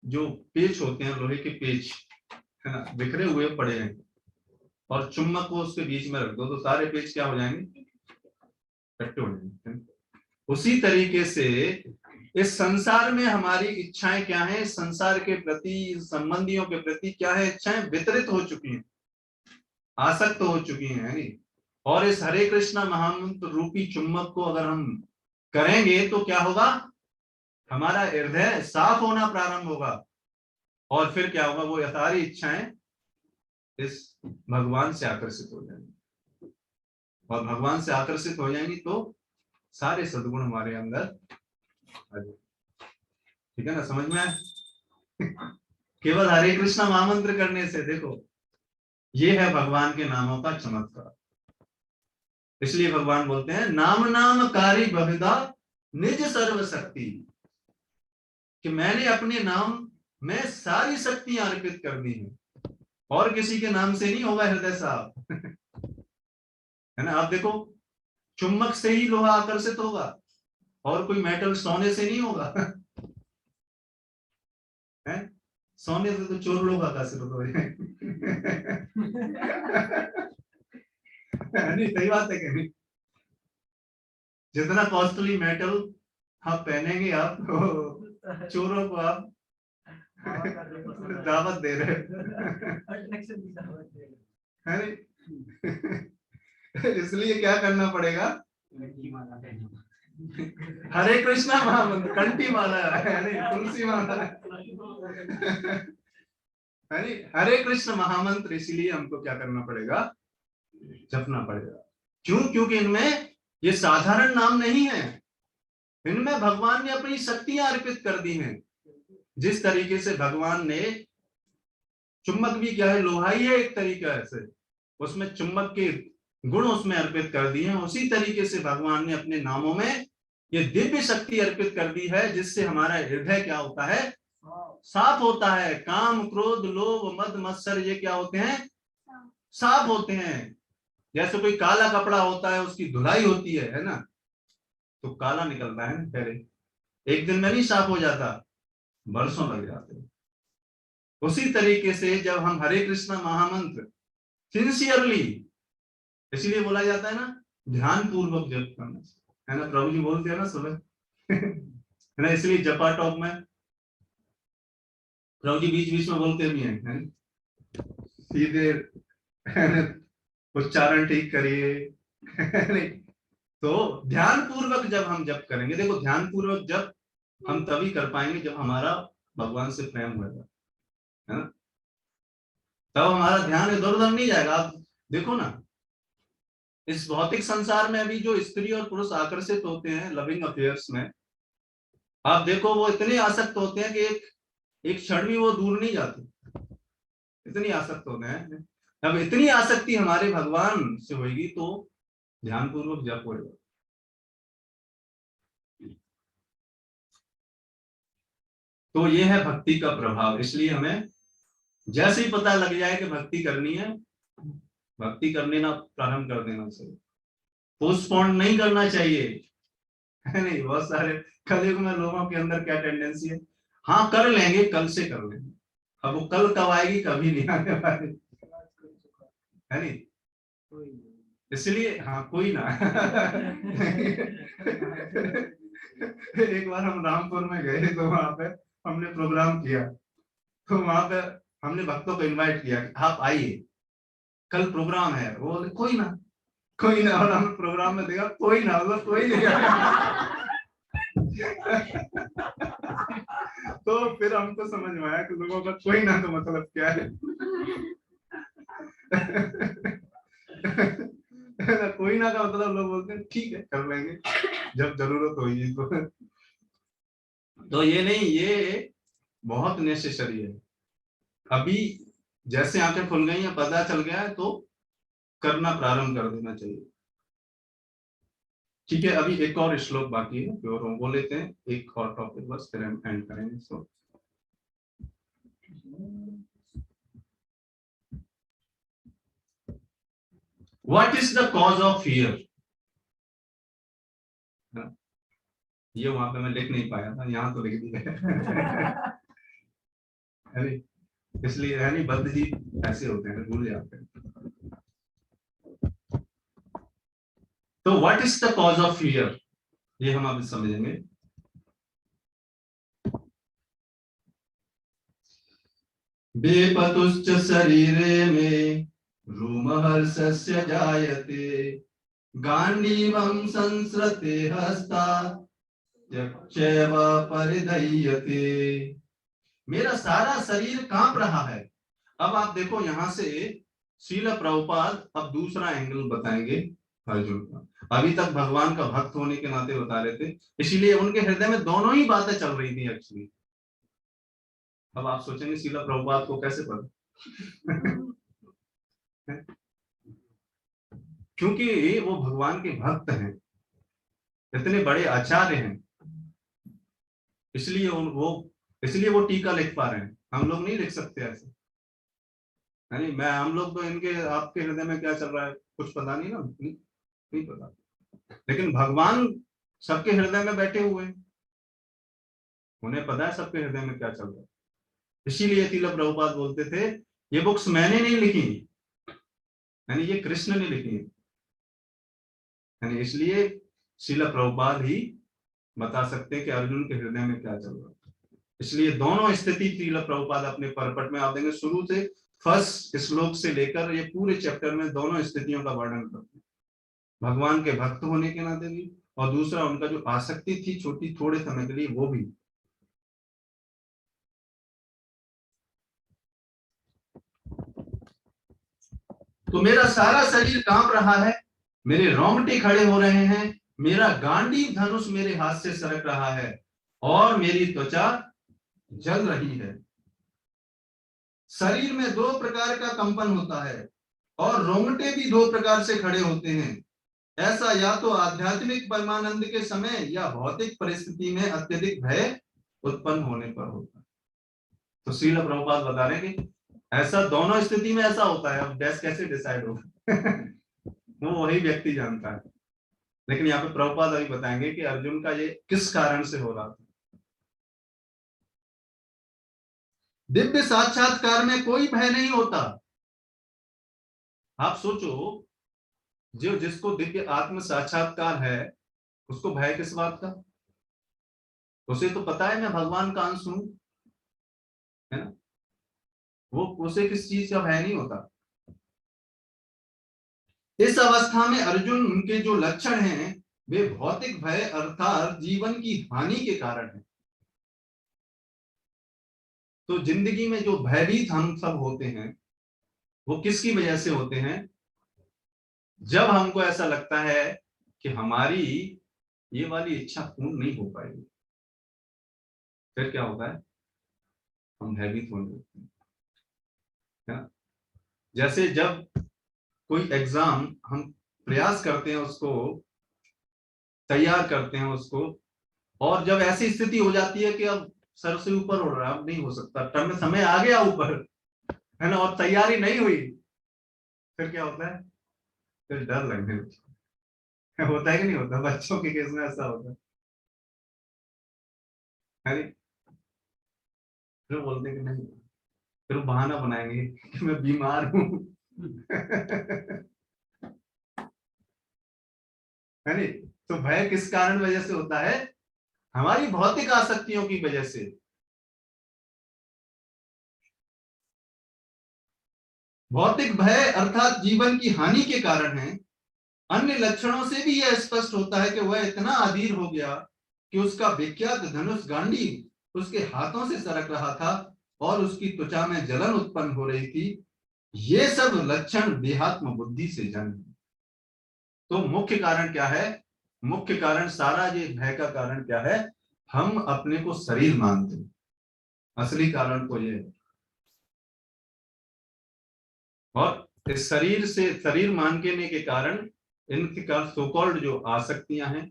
जो पेच होते हैं, लोहे के पेच, है ना, बिखरे हुए पड़े हैं, और चुम्बक को उसके बीच में रख दो तो सारे पेच क्या हो जाएंगे, इकट्ठे हो जाएंगे। उसी तरीके से इस संसार में हमारी इच्छाएं क्या हैं, संसार के प्रति, संबंधियों के प्रति क्या है, इच्छाएं वितरित हो चुकी हैं, आसक्त हो चुकी हैं, नहीं। और इस हरे कृष्णा महामंत्र रूपी चुम्बक को अगर हम करेंगे तो क्या होगा, हमारा हृदय साफ होना प्रारंभ होगा, और फिर क्या होगा, वो सारी इच्छाएं इस भगवान से आकर्षित हो जाएंगी, और भगवान से आकर्षित हो जाएंगी तो सारे सद्गुण हमारे अंदर आ जाएंगे। ठीक है ना, समझ में आया केवल हरे कृष्णा महामंत्र करने से, देखो ये है भगवान के नामों का चमत्कार। इसलिए भगवान बोलते हैं नाम नाम कारी बहुधा निज सर्व शक्ति, कि मैंने अपने नाम में सारी शक्तियां अर्पित कर दी हैं, और किसी के नाम से नहीं होगा हृदय साफ है ना। आप देखो, चुम्बक से ही लोहा आकर्षित होगा, और कोई मेटल सोने से नहीं होगा है, सोने से तो चोर लोग आकर्षित हो गए नहीं, सही बात है कि नहीं। जितना कॉस्टली मेटल आप पहनेंगे, आप चोरों को आप दावत दे रहे हैं इसलिए क्या करना पड़ेगा, हरे कृष्णा महामंत्र, कंठी माला है, तुलसी माला है, हरे कृष्ण महामंत्र इसलिए हमको क्या करना पड़ेगा, जपना पड़ेगा। क्यों, क्योंकि इनमें ये साधारण नाम नहीं है, इनमें भगवान ने अपनी शक्तियां अर्पित कर दी हैं। जिस तरीके से भगवान ने, चुम्बक भी क्या है, लोहा ही है एक तरीका से, उसमें चुम्बक के गुण उसमें अर्पित कर दिए हैं, उसी तरीके से भगवान ने अपने नामों में ये दिव्य शक्ति अर्पित कर दी है, जिससे हमारा हृदय क्या होता है, साफ होता है। काम क्रोध लोभ मद मत्सर ये क्या होते हैं, साफ होते हैं। जैसे कोई काला कपड़ा होता है, उसकी धुलाई होती है ना, तो काला निकलता है ना पहले, एक दिन में नहीं साफ हो जाता, बरसों लग जाते। उसी तरीके से जब हम हरे कृष्णा महामंत्र सिंसियरली, इसलिए बोला जाता है ना ध्यान पूर्वक जप करना, है ना, प्रभु जी बोलते हैं ना सुबह है ना, इसलिए जपा टॉप में प्रभु जी बीच बीच में बोलते भी हैं, है? सीधे उच्चारण ठीक करिए नहीं, तो ध्यान पूर्वक जब हम जप करेंगे, देखो ध्यान पूर्वक जब हम तभी कर पाएंगे जब हमारा भगवान से प्रेम होगा, है ना, तब हमारा ध्यान इधर उधर नहीं जाएगा। आप देखो ना, इस भौतिक संसार में अभी जो स्त्री और पुरुष आकर्षित होते हैं लविंग अफेयर्स में, आप देखो वो इतने आसक्त होते हैं कि एक क्षण भी वो दूर नहीं जाते, इतनी आसक्त होते हैं। अब इतनी आसक्ति हमारे भगवान से होगी तो ध्यान पूर्वक जप होगा। तो ये है भक्ति का प्रभाव। इसलिए हमें जैसे ही पता लग जाए कि भक्ति करनी है, भक्ति करने ना प्रारंभ कर देना चाहिए, पोस्टपोन नहीं करना चाहिए, है नहीं। बहुत सारे कलयुग में लोगों के अंदर क्या टेंडेंसी है, हाँ कर लेंगे, कल से कर लेंगे। अब वो कल कब आएगी, कभी नहीं आने वाली, है नहीं। इसलिए हाँ कोई ना एक बार हम रामपुर में गए तो वहां पे हमने प्रोग्राम किया, तो वहां पे हमने भक्तों को इनवाइट किया कि आप आइए, कल प्रोग्राम है। वो बोले कोई ना, कोई ना, और हम प्रोग्राम में देखा कोई ना, मतलब कोई नहीं तो फिर हमको समझ में आया कि लोगों का कोई ना तो मतलब क्या है कोई ना का मतलब लोग बोलते हैं ठीक है कर लेंगे जब जरूरत होगी तो ये नहीं, ये बहुत नेसेसरी है। अभी जैसे आंखें खुल गई हैं, पता चल गया है, तो करना प्रारंभ कर देना चाहिए। ठीक है, अभी एक और श्लोक बाकी है, फिर हम वो लेते हैं, एक और टॉपिक बस, फिर हम एंड करेंगे। So what is the cause of fear? ये वहां पे मैं लिख नहीं पाया था, यहाँ तो लिख दिया है इसलिए है नहीं, बद्ध जी ऐसे होते हैं, भूल जाते हैं। तो what is the cause of fear, ये हम अब समझेंगे। बेपतुश्च शरीरे में रूमहर्षस्य जायते, गांडीवं संसृते हस्ता त्यक्ष्यैव परिदह्यते। मेरा सारा शरीर कांप रहा है। अब आप देखो यहां से श्रील प्रभुपाद अब दूसरा एंगल बताएंगे अर्जुन का। अभी तक भगवान का भक्त होने के नाते बता रहे थे, इसीलिए उनके हृदय में दोनों ही बातें चल रही थी एक्चुअली। अब आप सोचेंगे श्रील प्रभुपाद को कैसे पता क्योंकि वो भगवान के भक्त हैं, इतने बड़े आचार्य हैं, इसलिए वो टीका लिख पा रहे हैं। हम लोग नहीं लिख सकते ऐसे, नहीं। हम लोग तो इनके आपके हृदय में क्या चल रहा है कुछ पता नहीं ना, नहीं पता। लेकिन भगवान सबके हृदय में बैठे हुए हैं, उन्हें पता है सबके हृदय में क्या चल रहा है। इसीलिए श्रील प्रभुपाद बोलते थे ये बुक्स मैंने नहीं लिखी, यानी ये कृष्ण ने लिखी है, यानी इसलिए श्रील प्रभुपाद ही बता सकते हैं कि अर्जुन के हृदय में क्या चल रहा है। इसलिए दोनों स्थिति श्रील प्रभुपाद अपने परपट में आप देंगे, शुरू से फर्स्ट श्लोक से लेकर ये पूरे चैप्टर में दोनों स्थितियों का वर्णन करते हैं, भगवान के भक्त होने के नाते भी, और दूसरा उनका जो आसक्ति थी छोटी थोड़े समय के लिए वो भी। तो मेरा सारा शरीर कांप रहा है, मेरे रोंगटे खड़े हो रहे हैं, मेरा गांडीव धनुष मेरे हाथ से सरक रहा है, और मेरी त्वचा जल रही है। शरीर में दो प्रकार का कंपन होता है, और रोंगटे भी दो प्रकार से खड़े होते हैं। ऐसा या तो आध्यात्मिक परमानंद के समय या भौतिक परिस्थिति में अत्यधिक भय उत्पन्न होने पर होता है। तो श्रील प्रभुपाद बता रहे हैं कि ऐसा दोनों स्थिति में ऐसा होता है। अब डैश कैसे डिसाइड होगा वो वही व्यक्ति जानता है। लेकिन यहाँ पे प्रभुपाद अभी बताएंगे कि अर्जुन का ये किस कारण से हो रहा था। दिव्य साक्षात्कार में कोई भय नहीं होता। आप सोचो, जो जिसको दिव्य आत्म साक्षात्कार है उसको भय किस बात का? उसे तो पता है मैं भगवान का अंश हूं, है ना? वो उसे किस चीज का भय नहीं होता। इस अवस्था में अर्जुन उनके जो लक्षण हैं वे भौतिक भय अर्थात जीवन की हानि के कारण है। तो जिंदगी में जो भयभीत हम सब होते हैं वो किसकी वजह से होते हैं? जब हमको ऐसा लगता है कि हमारी ये वाली इच्छा पूर्ण नहीं हो पाएगी, फिर क्या होता है? हम भयभीत होने लगते हैं, है ना? जैसे जब कोई एग्जाम हम प्रयास करते हैं, उसको तैयार करते हैं उसको, और जब ऐसी स्थिति हो जाती है कि अब सर से ऊपर उड़ रहा है, अब नहीं हो सकता, टर्म में समय आ गया ऊपर, है ना, और तैयारी नहीं हुई, फिर क्या होता है? फिर डर लगने लगता है। होता है कि नहीं होता? बच्चों के केस में ऐसा होता है। अरे फिर बोलते हैं कि नहीं, फिर बहाना बनाएंगे कि मैं बीमार हूं। है नहीं? तो भय किस कारण वजह से होता है? हमारी भौतिक आसक्तियों की वजह से। भौतिक भय अर्थात जीवन की हानि के कारण है। अन्य लक्षणों से भी यह स्पष्ट होता है कि वह इतना अधीर हो गया कि उसका विख्यात धनुष गांडीव उसके हाथों से सरक रहा था और उसकी त्वचा में जलन उत्पन्न हो रही थी। ये सब लक्षण देहात्म बुद्धि से जन्म। तो मुख्य कारण क्या है? मुख्य कारण, सारा ये भय का कारण क्या है? हम अपने को शरीर मानते हैं। असली कारण तो ये है। और इस शरीर से शरीर मान के के कारण इनके का सो कॉल्ड जो आसक्तियां हैं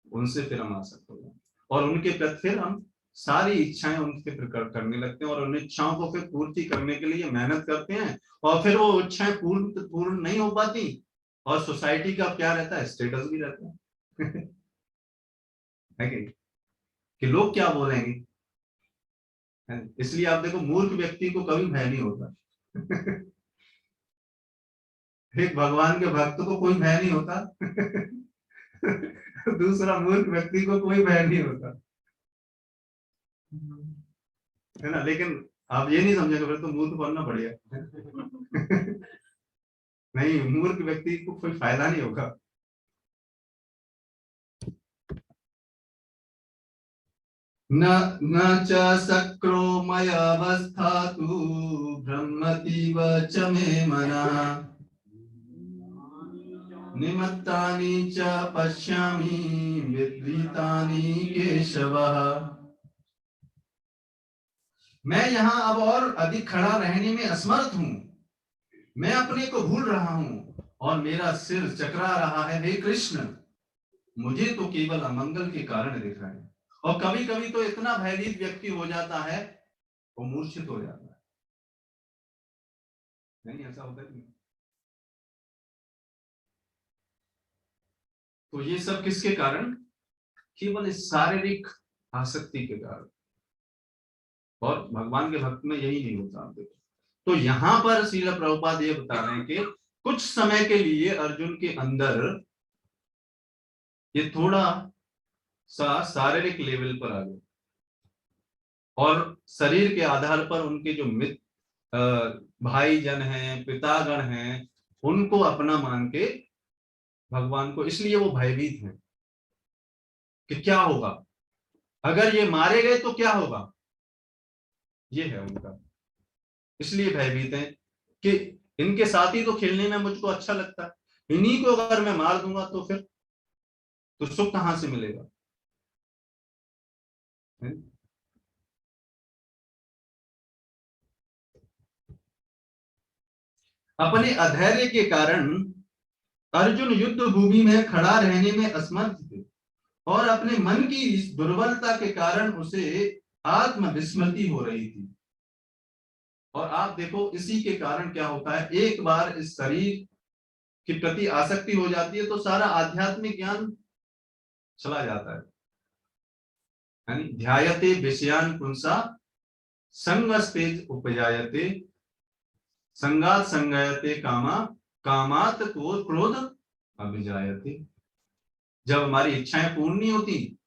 उनसे फिर हम आसक्त हो जाते हैं और उनके प्रति फिर हम सारी इच्छाएं उनसे प्रकट करने लगते हैं और उन इच्छाओं को फिर पूर्ति करने के लिए मेहनत करते हैं और फिर वो इच्छाएं पूर्ण नहीं हो पाती और सोसाइटी का क्या रहता है? स्टेटस भी रहता है। है कि लोग क्या बोलेंगे? इसलिए आप देखो, मूर्ख व्यक्ति को कभी भय नहीं होता। एक भगवान के भक्त को कोई भय नहीं होता। दूसरा मूर्ख व्यक्ति को कोई भय नहीं होता, है ना? लेकिन आप ये नहीं समझेंगे फिर तो मूर्ख बनना बढ़िया। नहीं, मूर्ख व्यक्ति को कोई फायदा नहीं होगा। न न च सक्रो मयावस्थातु ब्रह्मतीव च मे मनः निमत्तानि च पश्यामि विपरीतानि केशवः। मैं यहाँ अब और अधिक खड़ा रहने में असमर्थ हूँ। मैं अपने को भूल रहा हूँ और मेरा सिर चकरा रहा है। हे कृष्ण, मुझे तो केवल अमंगल के कारण दिख रहा है। और कभी कभी तो इतना भयभीत व्यक्ति हो जाता है वो मूर्छित हो जाता है। नहीं ऐसा होता है? तो ये सब किसके कारण? केवल इस शारीरिक आसक्ति के कारण। और भगवान के भक्त में यही नहीं होता, आप देखो। तो यहां पर श्रील प्रभुपाद ये बता रहे हैं कि कुछ समय के लिए अर्जुन के अंदर ये थोड़ा सा शारीरिक लेवल पर आ गया और शरीर के आधार पर उनके जो मित्र भाई जन हैं, पितागण हैं, उनको अपना मान के भगवान को, इसलिए वो भयभीत हैं कि क्या होगा अगर ये मारे गए तो क्या होगा। ये है उनका, इसलिए भयभीत हैं कि इनके साथ ही तो खेलने में मुझको अच्छा लगता है, इन्हीं को अगर मैं मार दूंगा तो फिर तो सुख कहां से मिलेगा? अपने अधैर्य के कारण अर्जुन युद्ध भूमि में खड़ा रहने में असमर्थ थे और अपने मन की इस दुर्बलता के कारण उसे आत्मविस्मृति हो रही थी। और आप देखो इसी के कारण क्या होता है, एक बार इस शरीर के प्रति आसक्ति हो जाती है तो सारा आध्यात्मिक ज्ञान चला जाता है। यानी ध्यायते विषयान पुंसा संगस्तेज उपजायते संगात संगयते कामा कामात क्रोध अभिजायते। जब हमारी इच्छाएं पूर्ण नहीं होती,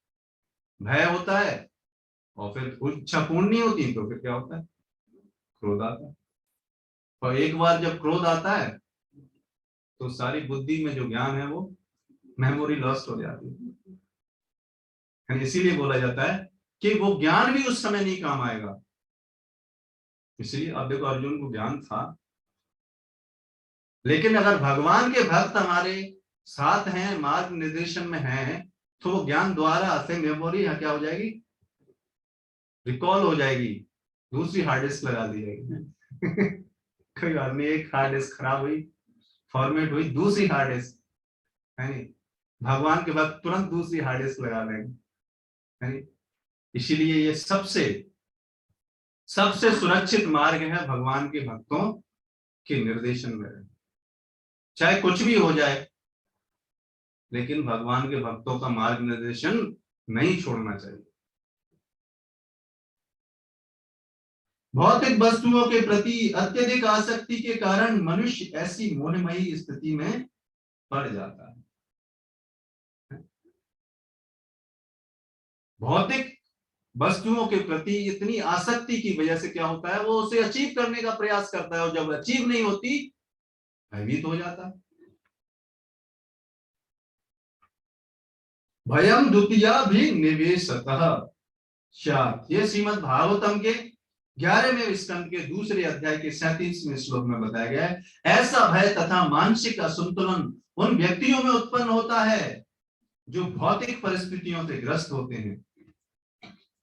भय होता है, और फिर इच्छा पूर्ण नहीं होती तो फिर क्या होता है, क्रोध आता है। और एक बार जब क्रोध आता है तो सारी बुद्धि में जो ज्ञान है वो मेमोरी लॉस्ट हो जाती है। इसीलिए बोला जाता है कि वो ज्ञान भी उस समय नहीं काम आएगा। इसलिए अब देखो, अर्जुन को ज्ञान था, लेकिन अगर भगवान के भक्त हमारे साथ हैं, मार्ग निर्देशन में हैं, तो वो ज्ञान द्वारा से मेमोरी क्या हो जाएगी, रिकॉल हो जाएगी, दूसरी हार्ड डिस्क लगा दी जाएगी। कोई बात नहीं, एक हार्ड डिस्क खराब हुई, फॉर्मेट हुई, दूसरी हार्ड डिस्क, है नहीं, भगवान के वक्त तुरंत दूसरी हार्ड डिस्क लगा देंगे, है नहीं। इसीलिए ये सबसे सबसे सुरक्षित मार्ग है भगवान के भक्तों के निर्देशन में, चाहे कुछ भी हो जाए, लेकिन भगवान के भक्तों का मार्ग निर्देशन नहीं छोड़ना चाहिए। भौतिक वस्तुओं के प्रति अत्यधिक आसक्ति के कारण मनुष्य ऐसी मोहमयी स्थिति में पड़ जाता है। भौतिक वस्तुओं के प्रति इतनी आसक्ति की वजह से क्या होता है, वो उसे अचीव करने का प्रयास करता है, और जब अचीव नहीं होती भयभीत हो जाता है। भयम द्वितीया भी निवेशतः। ये श्रीमद् भागवतम के 11वें स्कंद के दूसरे अध्याय के 37वें श्लोक में बताया गया है। ऐसा भय तथा मानसिक असंतुलन उन व्यक्तियों में उत्पन्न होता है जो भौतिक परिस्थितियों से ग्रस्त होते हैं।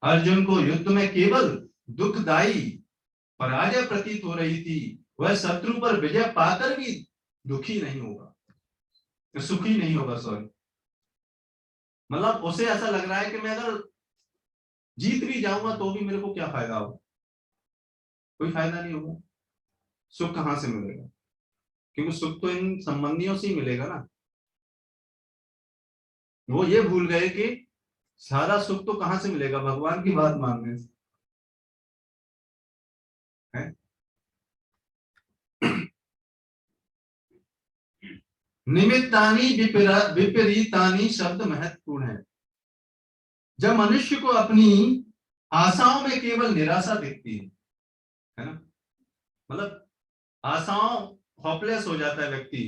अर्जुन को युद्ध में केवल दुखदायी पराजय प्रतीत हो रही थी, वह शत्रु पर विजय पाकर भी दुखी नहीं होगा, सुखी नहीं होगा, सॉरी, मतलब उसे ऐसा लग रहा है कि मैं अगर जीत भी जाऊंगा तो भी मेरे को क्या फायदा होगा, कोई फायदा नहीं होगा। सुख कहां से मिलेगा, क्योंकि सुख तो इन संबंधियों से ही मिलेगा ना। वो ये भूल गए कि सारा सुख तो कहां से मिलेगा, भगवान की बात मानने से है। निमित्तानी विपरीतानी शब्द महत्वपूर्ण है। जब मनुष्य को अपनी आशाओं में केवल निराशा दिखती है ना, मतलब आशाओं, होपलेस हो जाता है व्यक्ति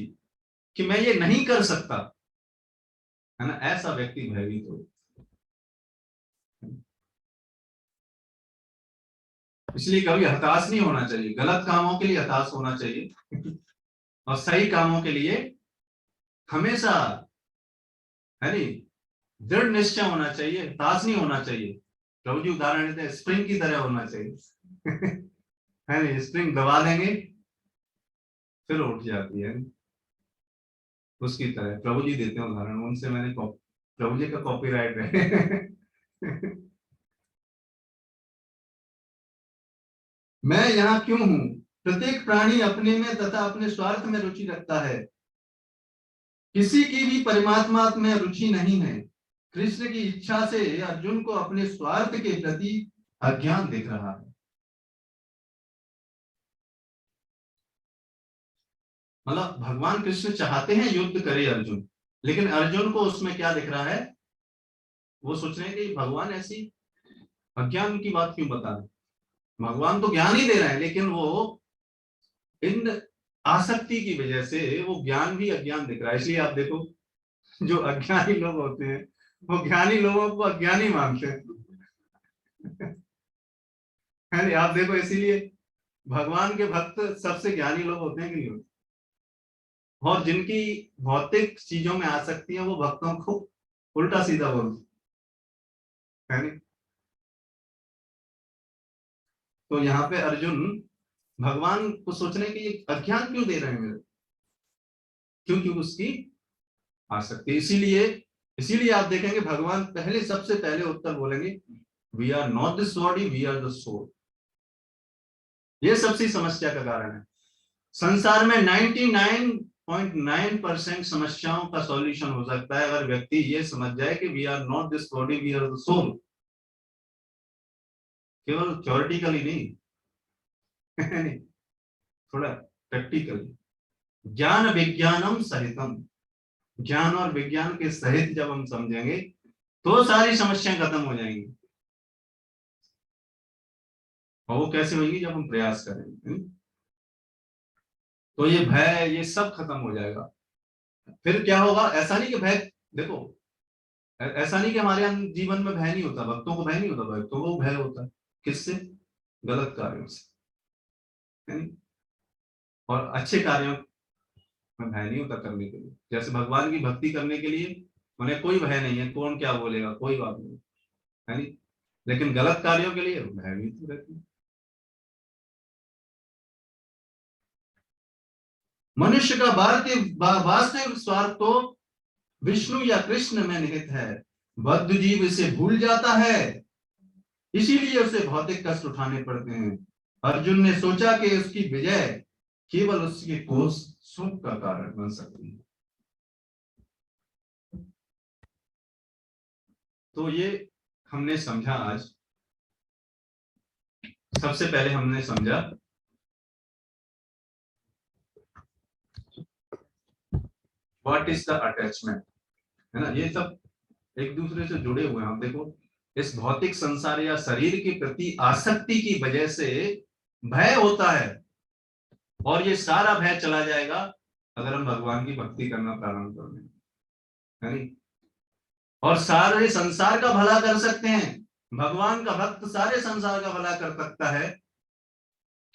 कि मैं ये नहीं कर सकता, है ना, ऐसा व्यक्ति भयभीत हो। इसलिए कभी हताश नहीं होना चाहिए, गलत कामों के लिए हताश होना चाहिए और सही कामों के लिए हमेशा, है नहीं, दृढ़ निश्चय होना चाहिए, हताश नहीं होना चाहिए। प्रभु जी उदाहरण देते हैं, स्प्रिंग की तरह होना चाहिए। है नहीं, स्प्रिंग दबा देंगे फिर उठ जाती है, उसकी तरह प्रभु जी देते हैं उदाहरण, उनसे मैंने प्रभु जी का कॉपीराइट है। मैं यहाँ क्यों हूं? प्रत्येक प्राणी अपने में तथा अपने स्वार्थ में रुचि रखता है, किसी की भी परमात्मा में रुचि नहीं है। कृष्ण की इच्छा से अर्जुन को अपने स्वार्थ के प्रति अज्ञान दिख रहा है। मतलब भगवान कृष्ण चाहते हैं युद्ध करे अर्जुन, लेकिन अर्जुन को उसमें क्या दिख रहा है, वो सोच रहे हैं कि भगवान ऐसी अज्ञान की बात क्यों बता रहे, भगवान तो ज्ञान ही दे रहे हैं, लेकिन वो इन आसक्ति की वजह से वो ज्ञान भी अज्ञान दिख रहा है। इसलिए आप देखो, जो अज्ञानी लोग होते हैं वो ज्ञानी लोगों को अज्ञानी मानते हैं, है नहीं, आप देखो, इसीलिए भगवान के भक्त सबसे ज्ञानी लोग होते हैं कि नहीं होते, और जिनकी भौतिक चीजों में आसक्ति है वो भक्तों को उल्टा सीधा बोलते, है नहीं। तो यहाँ पे अर्जुन भगवान को सोचने की अज्ञान क्यों दे रहे हैं मेरे, क्योंकि उसकी आसक्ति। इसीलिए इसीलिए आप देखेंगे भगवान पहले, सबसे पहले उत्तर बोलेंगे, we are not this body, we are the soul. ये सबसे समस्या का कारण है। संसार में 99 0.9% समस्याओं का सॉल्यूशन हो सकता है अगर व्यक्ति ये समझ जाए कि we are not this body, we are the soul. केवल थ्योरेटिकली नहीं थोड़ा प्रैक्टिकली, ज्ञान विज्ञानम सहितम, ज्ञान और विज्ञान के सहित जब हम समझेंगे तो सारी समस्याएं खत्म हो जाएंगी। और वो कैसे होगी? जब हम प्रयास करेंगे। तो ये भय, ये सब खत्म हो जाएगा। फिर क्या होगा? ऐसा नहीं कि भय, देखो ऐसा नहीं कि हमारे जीवन में भय नहीं होता, भक्तों को भय नहीं होता, भक्तों को भय होता है। किससे? गलत कार्यों से, है नहीं? और अच्छे कार्यों में भय नहीं होता करने के लिए। जैसे भगवान की भक्ति करने के लिए उन्हें कोई भय नहीं है, कौन क्या बोलेगा, कोई बात नहीं, है नहीं? लेकिन गलत कार्यों के लिए भयभीत रहती है। मनुष्य का वास्तविक स्वार्थ तो विष्णु या कृष्ण में निहित है। बद्ध जीव इसे भूल जाता है, इसीलिए उसे भौतिक कष्ट उठाने पड़ते हैं। अर्जुन ने सोचा कि उसकी विजय केवल उसके कोष सुख का कारण बन सकती है। तो ये हमने समझा आज। सबसे पहले हमने समझा व्हाट इज द अटैचमेंट, है ना? ये सब एक दूसरे से जुड़े हुए हैं। आप देखो, इस भौतिक संसार या शरीर के प्रति आसक्ति की वजह से भय होता है, और ये सारा भय चला जाएगा अगर हम भगवान की भक्ति करना प्रारंभ कर दें, है नहीं? और सारे संसार का भला कर सकते हैं। भगवान का भक्त सारे संसार का भला कर सकता है।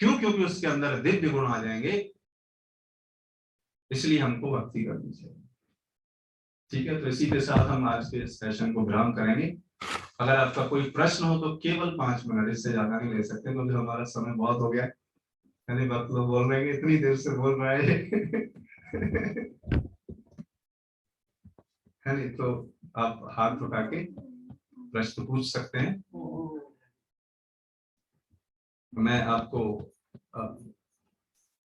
क्यों? क्योंकि उसके अंदर दिव्य गुण आ जाएंगे। इसलिए हमको भक्ति करनी चाहिए। ठीक है, तो इसी के साथ हम आज के सेशन को विराम करेंगे। अगर आपका कोई प्रश्न हो तो केवल 5 मिनट, इससे ज्यादा नहीं ले सकते, क्योंकि हमारा समय बहुत हो गया। यानी भक्त लोग बोल रहे हैं इतनी देर से बोल रहा है है नहीं? तो आप हाथ उठा के प्रश्न पूछ सकते हैं। मैं आपको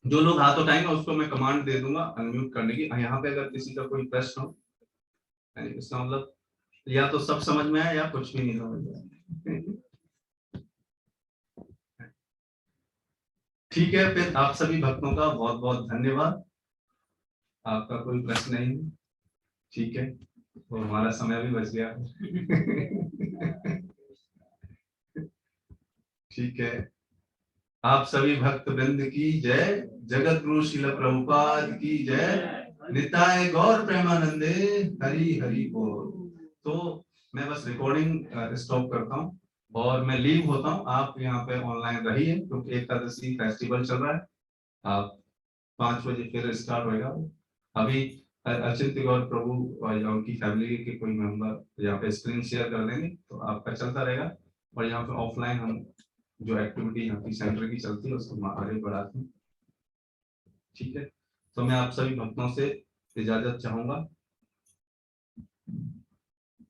जो लोग हाथ उठाएंगे उसको मैं कमांड दे दूंगा अनम्यूट करने की। यहाँ पे अगर किसी का कोई प्रश्न हो, इसका मतलब या तो सब समझ में आया या कुछ भी नहीं समझ में आया। ठीक है, फिर आप सभी भक्तों का बहुत बहुत धन्यवाद। आपका कोई प्रश्न नहीं है? ठीक है, तो हमारा समय भी बच गया। ठीक है, आप सभी भक्त वृंद की जय, जगत गुरु श्रील प्रभुपाद की जय, निताय गौर प्रेमानंदे, हरि हरि बोल। तो मैं बस रिकॉर्डिंग स्टॉप करता हूँ और मैं लीव होता हूँ। आप यहाँ पे ऑनलाइन रहिए क्योंकि एकादशी फेस्टिवल चल रहा है। आप 5 बजे फिर स्टार्ट होएगा। अभी अचिंत्य गौर प्रभु या उनकी फैमिली के कोई मेंबर यहाँ पे स्क्रीन शेयर कर देंगे तो आपका चलता रहेगा। और यहाँ पे ऑफलाइन हम जो एक्टिविटी यहाँ की सेंटर की चलती है उसको आगे बढ़ाते हैं। ठीक है, तो मैं आप सभी भक्तों से इजाजत चाहूंगा।